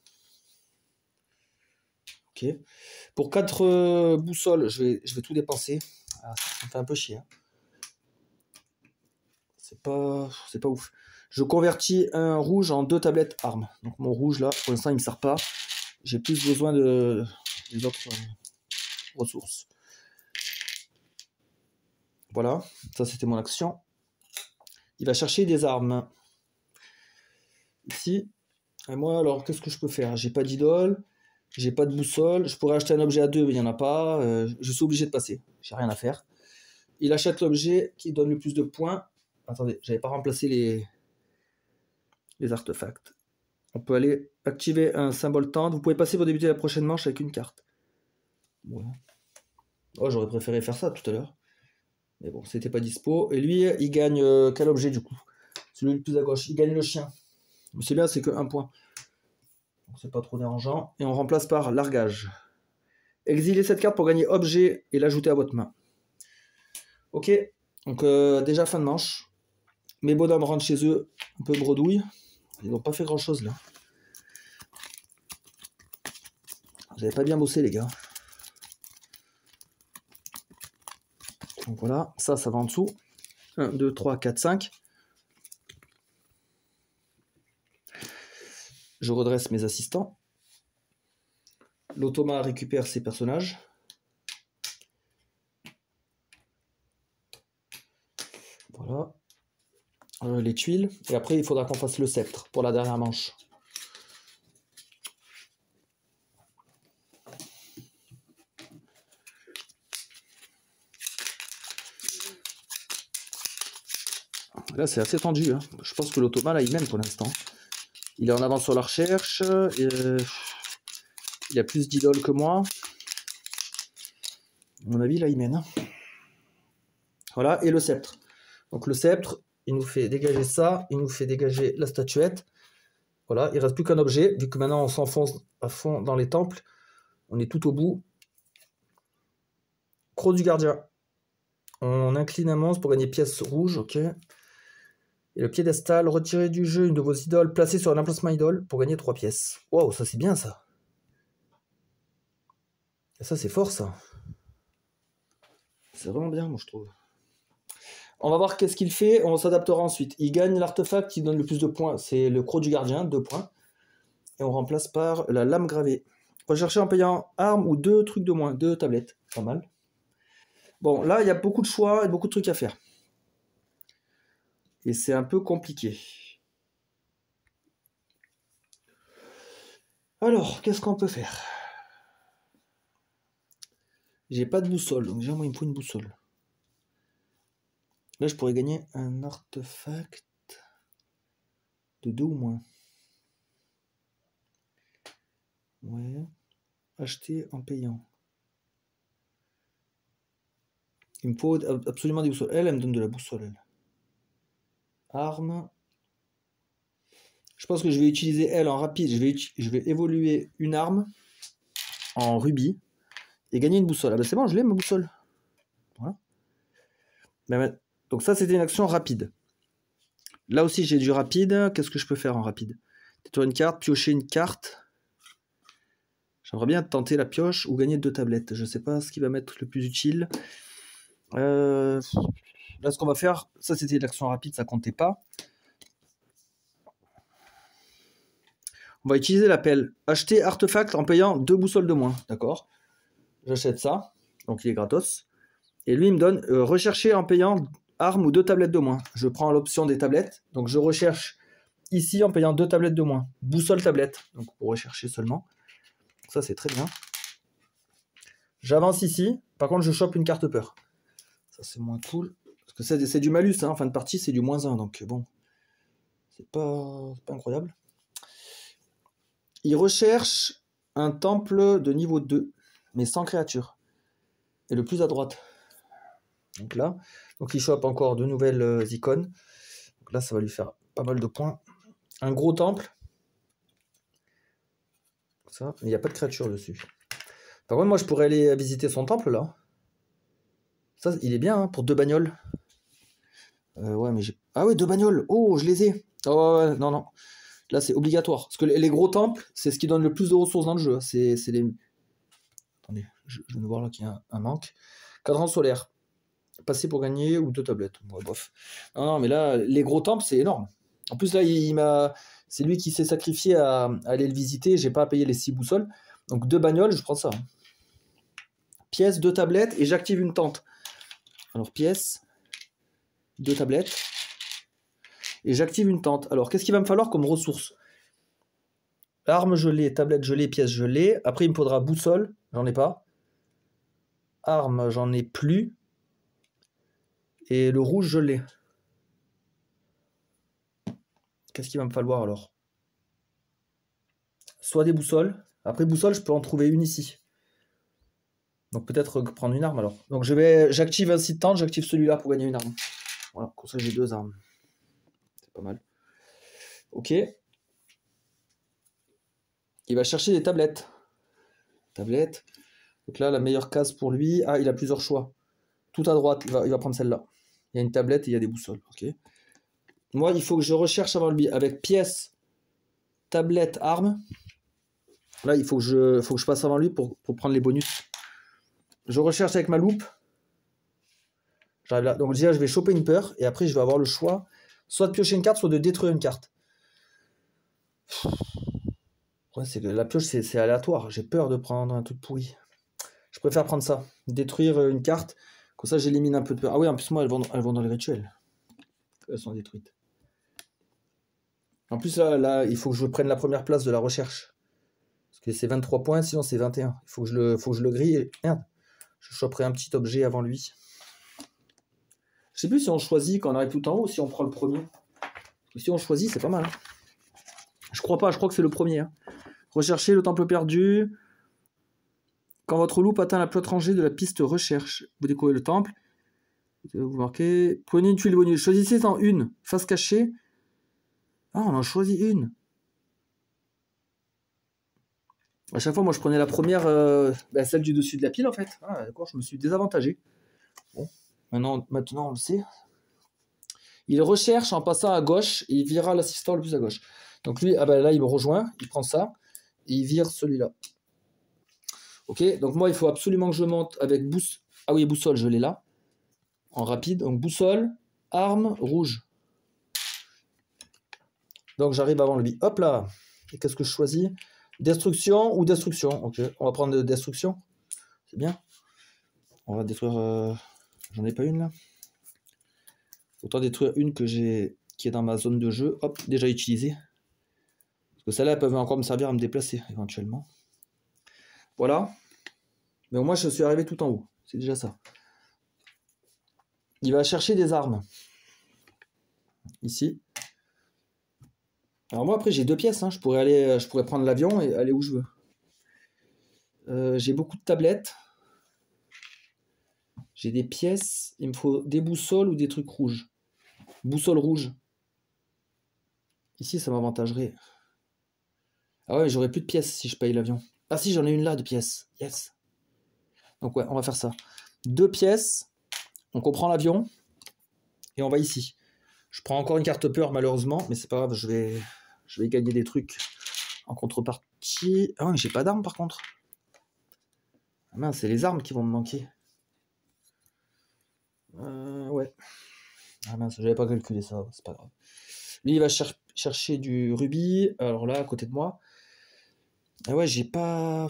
Ok. Pour 4 boussoles, je vais tout dépenser. Ah, ça me fait un peu chier. Hein. C'est pas ouf. Je convertis un rouge en 2 tablettes armes. Donc mon rouge là, pour l'instant, il me sert pas. J'ai plus besoin des autres ressources. Voilà, ça c'était mon action. Il va chercher des armes. Ici. Et moi, alors, qu'est-ce que je peux faire? J'ai pas d'idole, j'ai pas de boussole. Je pourrais acheter un objet à 2, mais il n'y en a pas. Je suis obligé de passer. J'ai rien à faire. Il achète l'objet qui donne le plus de points. Attendez, j'avais pas remplacé les artefacts. On peut aller activer un symbole tendre. Vous pouvez passer pour débuter la prochaine manche avec une carte. Ouais. Oh, j'aurais préféré faire ça tout à l'heure. Mais bon, c'était pas dispo. Et lui, il gagne quel objet du coup? Celui le plus à gauche. Il gagne le chien. Mais c'est bien, c'est que 1 point. Donc c'est pas trop dérangeant. Et on remplace par largage. Exilez cette carte pour gagner objet et l'ajouter à votre main. Ok. Donc déjà fin de manche. Mes bonhommes rentrent chez eux un peu bredouille. Ils n'ont pas fait grand chose là. Vous avez pas bien bossé les gars. Donc voilà, ça va en dessous. 1, 2, 3, 4, 5. Je redresse mes assistants. L'automa récupère ses personnages. Voilà. Les tuiles. Et après, il faudra qu'on fasse le sceptre pour la dernière manche. Là, c'est assez tendu. Hein. Je pense que l'automa, là, il mène pour l'instant. Il est en avance sur la recherche. Il a plus d'idoles que moi. À mon avis, là, il mène. Voilà, et le sceptre. Donc le sceptre, il nous fait dégager ça. Il nous fait dégager la statuette. Voilà, il ne reste plus qu'un objet. Vu que maintenant, on s'enfonce à fond dans les temples. On est tout au bout. Croc du gardien. On incline un monstre pour gagner pièce rouge. Ok. Et le piédestal, retirez du jeu une de vos idoles, placez sur un emplacement idole pour gagner 3 pièces. Waouh, ça c'est bien ça. Et ça c'est fort ça. C'est vraiment bien moi je trouve. On va voir qu'est-ce qu'il fait, on s'adaptera ensuite. Il gagne l'artefact qui donne le plus de points, c'est le croc du gardien, 2 points. Et on remplace par la lame gravée. Rechercher en payant arme ou 2 trucs de moins, 2 tablettes, pas mal. Bon là il y a beaucoup de choix et beaucoup de trucs à faire. Et c'est un peu compliqué. Alors, qu'est-ce qu'on peut faire? J'ai pas de boussole, donc déjà moi il me faut une boussole. Là je pourrais gagner un artefact de 2 ou moins. Ouais. Acheter en payant. Il me faut absolument des boussoles. Elle me donne de la boussole, elle. Arme. Je pense que je vais utiliser elle en rapide. Je vais évoluer une arme en rubis et gagner une boussole. Ah bah c'est bon, je l'ai ma boussole. Voilà. Donc ça, c'était une action rapide. Là aussi, j'ai du rapide. Qu'est-ce que je peux faire en rapide? Détruire une carte, piocher une carte. J'aimerais bien tenter la pioche ou gagner 2 tablettes. Je sais pas ce qui va m'être le plus utile. Là, ce qu'on va faire, ça c'était l'action rapide, ça comptait pas. On va utiliser l'appel acheter artefact en payant 2 boussoles de moins. D'accord. J'achète ça, donc il est gratos. Et lui, il me donne rechercher en payant arme ou 2 tablettes de moins. Je prends l'option des tablettes, donc je recherche ici en payant 2 tablettes de moins. Boussole tablette, donc pour rechercher seulement. Ça, c'est très bien. J'avance ici, par contre, je chope une carte peur. Ça, c'est moins cool. Parce que c'est du malus, hein. En fin de partie, c'est du -1, donc bon. C'est pas incroyable. Il recherche un temple de niveau 2, mais sans créature. Et le plus à droite. Donc là, donc il chope encore de nouvelles icônes. Donc là, ça va lui faire pas mal de points. Un gros temple. Ça, il n'y a pas de créature dessus. Par contre, moi, je pourrais aller visiter son temple, là. Ça, il est bien, hein, pour 2 bagnoles. Ouais, mais j'ai... Ah ouais, 2 bagnoles. Oh, je les ai. Oh, ouais, non, non. Là, c'est obligatoire. Parce que les gros temples, c'est ce qui donne le plus de ressources dans le jeu. C'est les... Attendez, je viens de voir là qu'il y a un manque. Cadran solaire. Passer pour gagner ou 2 tablettes. Ouais, bof. Non, non, mais là, les gros temples, c'est énorme. En plus, là, c'est lui qui s'est sacrifié à aller le visiter. J'ai pas à payer les 6 boussoles. Donc 2 bagnoles, je prends ça. Pièce, 2 tablettes et j'active une tente. Alors, pièce, 2 tablettes. Et j'active une tente. Alors, qu'est-ce qu'il va me falloir comme ressources? Arme, je l'ai. Tablette, je l'ai. Pièce, je l'ai. Après, il me faudra boussole. J'en ai pas. Arme, j'en ai plus. Et le rouge, je l'ai. Qu'est-ce qu'il va me falloir alors? Soit des boussoles. Après, boussole, je peux en trouver une ici. Donc peut-être prendre une arme alors. Donc j'active un site tente, j'active celui-là pour gagner une arme. Voilà, comme ça j'ai 2 armes. C'est pas mal. Ok. Il va chercher des tablettes. Tablettes. Donc là, la meilleure case pour lui. Ah, il a plusieurs choix. Tout à droite, il va prendre celle-là. Il y a une tablette et il y a des boussoles. Ok. Moi, il faut que je recherche avant lui avec pièce, tablette, arme. Là, il faut que je passe avant lui pour prendre les bonus. Je recherche avec ma loupe. J'arrive là. Donc déjà, je vais choper une peur, et après, je vais avoir le choix, soit de piocher une carte, soit de détruire une carte. Ouais, c'est que la pioche, c'est aléatoire. J'ai peur de prendre un truc pourri. Je préfère prendre ça. Détruire une carte. Comme ça, j'élimine un peu de peur. Ah oui, en plus, moi, elles vont dans les rituels. Elles sont détruites. En plus, là, il faut que je prenne la première place de la recherche. Parce que c'est 23 points, sinon c'est 21. Il faut que je le grille. Merde. Je choperai un petit objet avant lui. Je sais plus si on choisit quand on arrive tout en haut ou si on prend le premier. Si on choisit, c'est pas mal. Je crois pas, je crois que c'est le premier. Hein. Recherchez le temple perdu. Quand votre loupe atteint la plate rangée de la piste recherche, vous découvrez le temple. Vous marquez. Prenez une tuile bonus. Choisissez en une. Face cachée. Ah, on en choisit une. À chaque fois, moi, je prenais la première, celle du dessus de la pile, en fait. Ah, d'accord, je me suis désavantagé. Bon, maintenant, on le sait. Il recherche en passant à gauche et il virera l'assistant le plus à gauche. Donc lui, là, il me rejoint, il prend ça et il vire celui-là. Ok, donc moi, il faut absolument que je monte avec boussole. Ah oui, boussole, je l'ai là. En rapide. Donc boussole, arme, rouge. Donc j'arrive avant lui. Hop là. Et qu'est-ce que je choisis? Destruction ou destruction. Ok, on va prendre destruction. C'est bien. On va détruire... J'en ai pas une là. Autant détruire une qui est dans ma zone de jeu. Hop, déjà utilisée. Parce que celle-là, elles peuvent encore me servir à me déplacer, éventuellement. Voilà. Mais au moins, je suis arrivé tout en haut. C'est déjà ça. Il va chercher des armes. Ici. Alors moi, après, j'ai 2 pièces. Hein. Je pourrais prendre l'avion et aller où je veux. J'ai beaucoup de tablettes. J'ai des pièces. Il me faut des boussoles ou des trucs rouges. Boussole rouge. Ici, ça m'avantagerait. Ah ouais, j'aurais plus de pièces si je paye l'avion. Ah si, j'en ai une là de pièces. Yes. Donc ouais, on va faire ça. 2 pièces. Donc on prend l'avion. Et on va ici. Je prends encore une carte peur malheureusement. Mais c'est pas grave, je vais gagner des trucs en contrepartie. Ah ouais, mais j'ai pas d'armes par contre. Ah mince, c'est les armes qui vont me manquer. Ouais. Ah mince, j'avais pas calculé ça, c'est pas grave. Lui, il va chercher du rubis. Alors là, à côté de moi. Ah ouais, j'ai pas...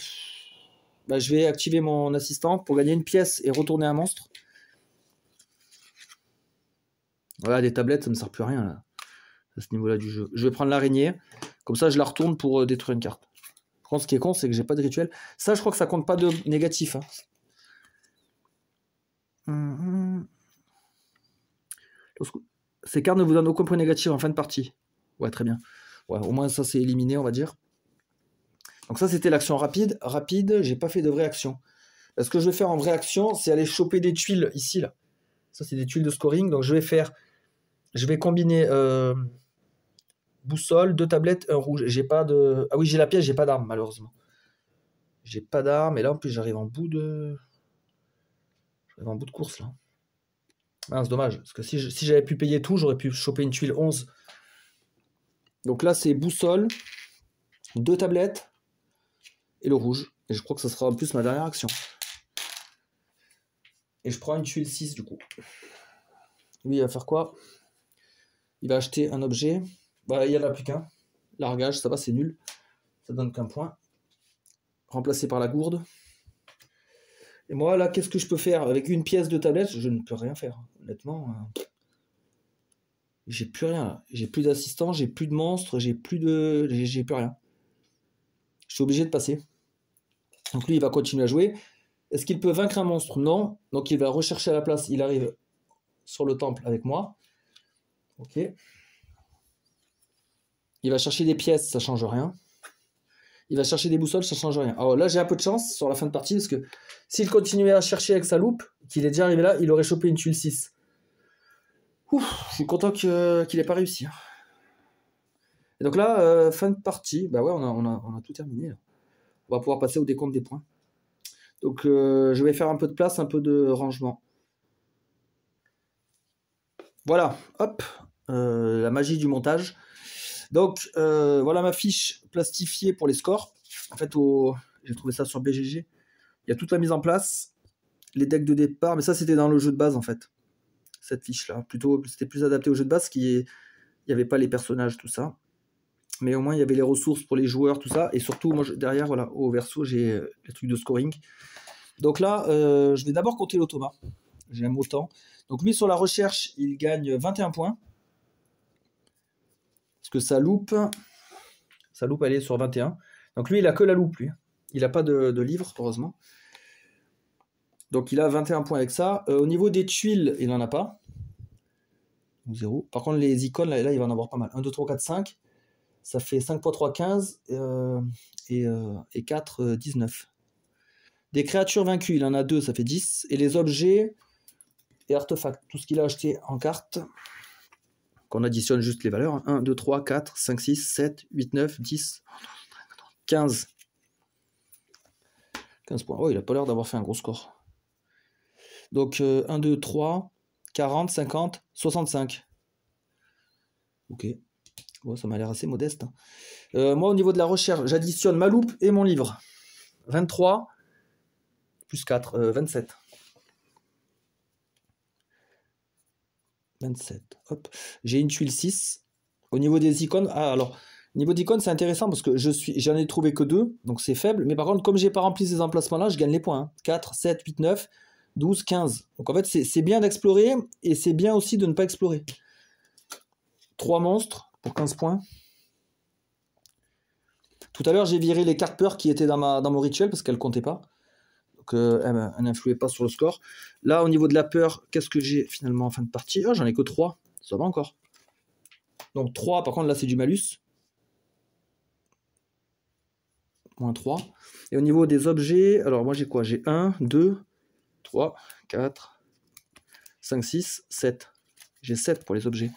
je vais activer mon assistant pour gagner une pièce et retourner un monstre. Voilà, des tablettes, ça me sert plus à rien là. À ce niveau-là du jeu. Je vais prendre l'araignée. Comme ça, je la retourne pour détruire une carte. Par contre, ce qui est con, c'est que j'ai pas de rituel. Ça, je crois que ça compte pas de négatif. Hein. Ces cartes ne vous donnent aucun point négatif en fin de partie. Ouais, très bien. Ouais, au moins, ça, c'est éliminé, on va dire. Donc ça, c'était l'action rapide. Rapide, j'ai pas fait de vraie action. Ce que je vais faire en vraie action, c'est aller choper des tuiles ici, là. Ça, c'est des tuiles de scoring. Donc, je vais combiner boussole, 2 tablettes, un rouge. J'ai pas de... Ah oui, j'ai la pièce, j'ai pas d'arme, malheureusement. J'ai pas d'arme. Et là, en plus, j'arrive en bout de... course, là. Ah, c'est dommage. Parce que si j'avais pu payer tout, j'aurais pu choper une tuile 11. Donc là, c'est boussole, 2 tablettes et le rouge. Et je crois que ce sera en plus ma dernière action. Et je prends une tuile 6 du coup. Lui, il va faire quoi? Il va acheter un objet. Il n'y en a plus qu'un. Largage, ça va, c'est nul. Ça donne qu'un point. Remplacé par la gourde. Et moi, là, qu'est-ce que je peux faire? Avec une pièce de tablette, je ne peux rien faire. Honnêtement, j'ai plus rien. Là. J'ai plus d'assistant, j'ai plus de monstres, j'ai plus rien. Je suis obligé de passer. Donc lui, il va continuer à jouer. Est-ce qu'il peut vaincre un monstre? Non. Donc il va rechercher à la place. Il arrive sur le temple avec moi. Ok. Il va chercher des pièces, ça change rien. Il va chercher des boussoles, ça change rien. Alors là, j'ai un peu de chance sur la fin de partie, parce que s'il continuait à chercher avec sa loupe, qu'il est déjà arrivé là, il aurait chopé une tuile 6. Ouf, je suis content qu'il n'ait pas réussi. Et donc là, fin de partie, ouais, on a tout terminé. Là. On va pouvoir passer au décompte des points. Donc je vais faire un peu de place, un peu de rangement. Voilà, hop, la magie du montage. Donc voilà ma fiche plastifiée pour les scores. En fait, j'ai trouvé ça sur BGG. Il y a toute la mise en place, les decks de départ, mais ça c'était dans le jeu de base en fait. cette fiche-là. Plutôt, c'était plus adapté au jeu de base, il n'y avait pas les personnages, tout ça. Mais au moins, il y avait les ressources pour les joueurs, tout ça. Et surtout, moi, derrière, voilà, au verso, j'ai les trucs de scoring. Donc là, je vais d'abord compter l'automa. J'aime autant. Donc lui, sur la recherche, il gagne 21 points. Parce que sa loupe, elle est sur 21. Donc lui, il a que la loupe, lui. Il n'a pas de livre, heureusement. Donc il a 21 points avec ça. Au niveau des tuiles, il n'en a pas. 0. Par contre, les icônes, là, il va en avoir pas mal. 1, 2, 3, 4, 5. Ça fait 5 x 3, 15. Et 4, 19. Des créatures vaincues, il en a 2, ça fait 10. Et les objets et artefacts, tout ce qu'il a acheté en carte, qu'on additionne juste les valeurs. 1, 2, 3, 4, 5, 6, 7, 8, 9, 10, 15. 15 points. Oh, il a pas l'air d'avoir fait un gros score. Donc 1, 2, 3, 40, 50, 65. Ok. Bon, ça m'a l'air assez modeste. Moi, au niveau de la recherche, j'additionne ma loupe et mon livre. 23 plus 4, 27. 27. Hop. J'ai une tuile 6. Au niveau des icônes, alors, au niveau d'icônes, c'est intéressant parce que j'en ai trouvé que 2, donc c'est faible. Mais par contre, comme j'ai pas rempli ces emplacements-là, je gagne les points. 4, 7, 8, 9, 12, 15. Donc en fait, c'est bien d'explorer et c'est bien aussi de ne pas explorer. 3 monstres pour 15 points. Tout à l'heure, j'ai viré les cartes peur qui étaient dans mon rituel parce qu'elles ne comptaient pas. Donc, elles n'influaient pas sur le score. Là, au niveau de la peur, qu'est-ce que j'ai finalement en fin de partie? J'en ai que 3. Ça va encore. Donc 3, par contre, là, c'est du malus. Moins 3. Et au niveau des objets, alors moi, j'ai quoi? J'ai 1, 2, 3, 4, 5, 6, 7. J'ai 7 pour les objets.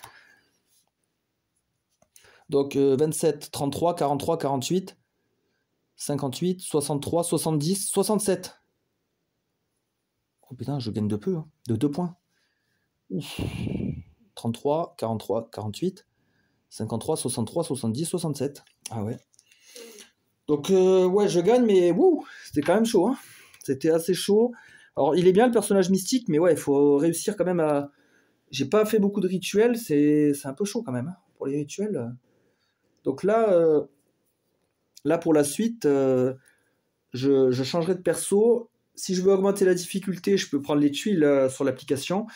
Donc 27, 33, 43, 48, 58, 63, 70, 67. Oh putain, je gagne de peu, hein, de 2 points. Ouf. 33, 43, 48, 53, 63, 70, 67. Ah ouais. Donc ouais, je gagne, mais wouh, c'était quand même chaud. Hein. C'était assez chaud. Alors il est bien le personnage mystique, mais ouais, il faut réussir quand même à... J'ai pas fait beaucoup de rituels, c'est un peu chaud quand même, hein, pour les rituels. Donc là, pour la suite, je changerai de perso. Si je veux augmenter la difficulté, je peux prendre les tuiles sur l'application.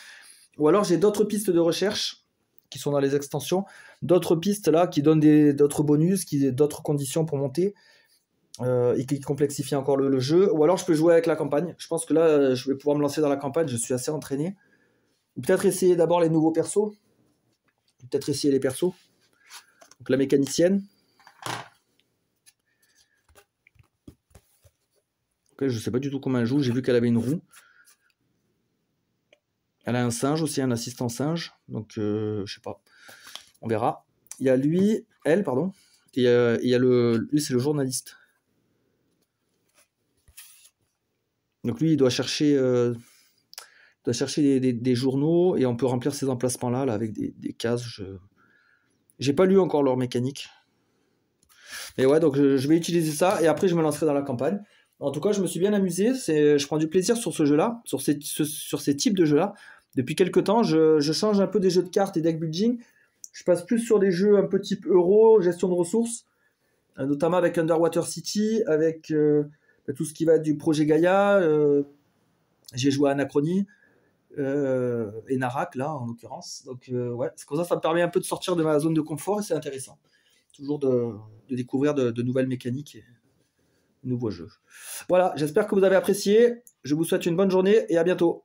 Ou alors j'ai d'autres pistes de recherche qui sont dans les extensions. D'autres pistes là qui donnent d'autres bonus, d'autres conditions pour monter. Et qui complexifient encore le jeu. Ou alors je peux jouer avec la campagne. Je pense que là, je vais pouvoir me lancer dans la campagne. Je suis assez entraîné. Ou peut-être essayer d'abord les nouveaux persos. Peut-être essayer les persos. Donc la mécanicienne. Okay, je sais pas du tout comment elle joue. J'ai vu qu'elle avait une roue. Elle a un singe aussi, un assistant singe. Donc je sais pas. On verra. Il y a lui, elle, pardon. Et il y a lui, c'est le journaliste. Donc lui, il doit chercher des journaux et on peut remplir ces emplacements-là là, avec des cases. J'ai pas lu encore leur mécanique. Mais ouais, donc je vais utiliser ça et après je me lancerai dans la campagne. En tout cas, je me suis bien amusé. Je prends du plaisir sur ce jeu-là, sur ces types de jeux-là. Depuis quelques temps, je change un peu des jeux de cartes et deck building. Je passe plus sur des jeux un peu type euro, gestion de ressources, notamment avec Underwater City, avec tout ce qui va être du projet Gaïa. J'ai joué à Anachronie et Narak, là, en l'occurrence. Donc, ouais, c'est comme ça me permet un peu de sortir de ma zone de confort et c'est intéressant. Toujours de découvrir de nouvelles mécaniques et de nouveaux jeux. Voilà, j'espère que vous avez apprécié. Je vous souhaite une bonne journée et à bientôt.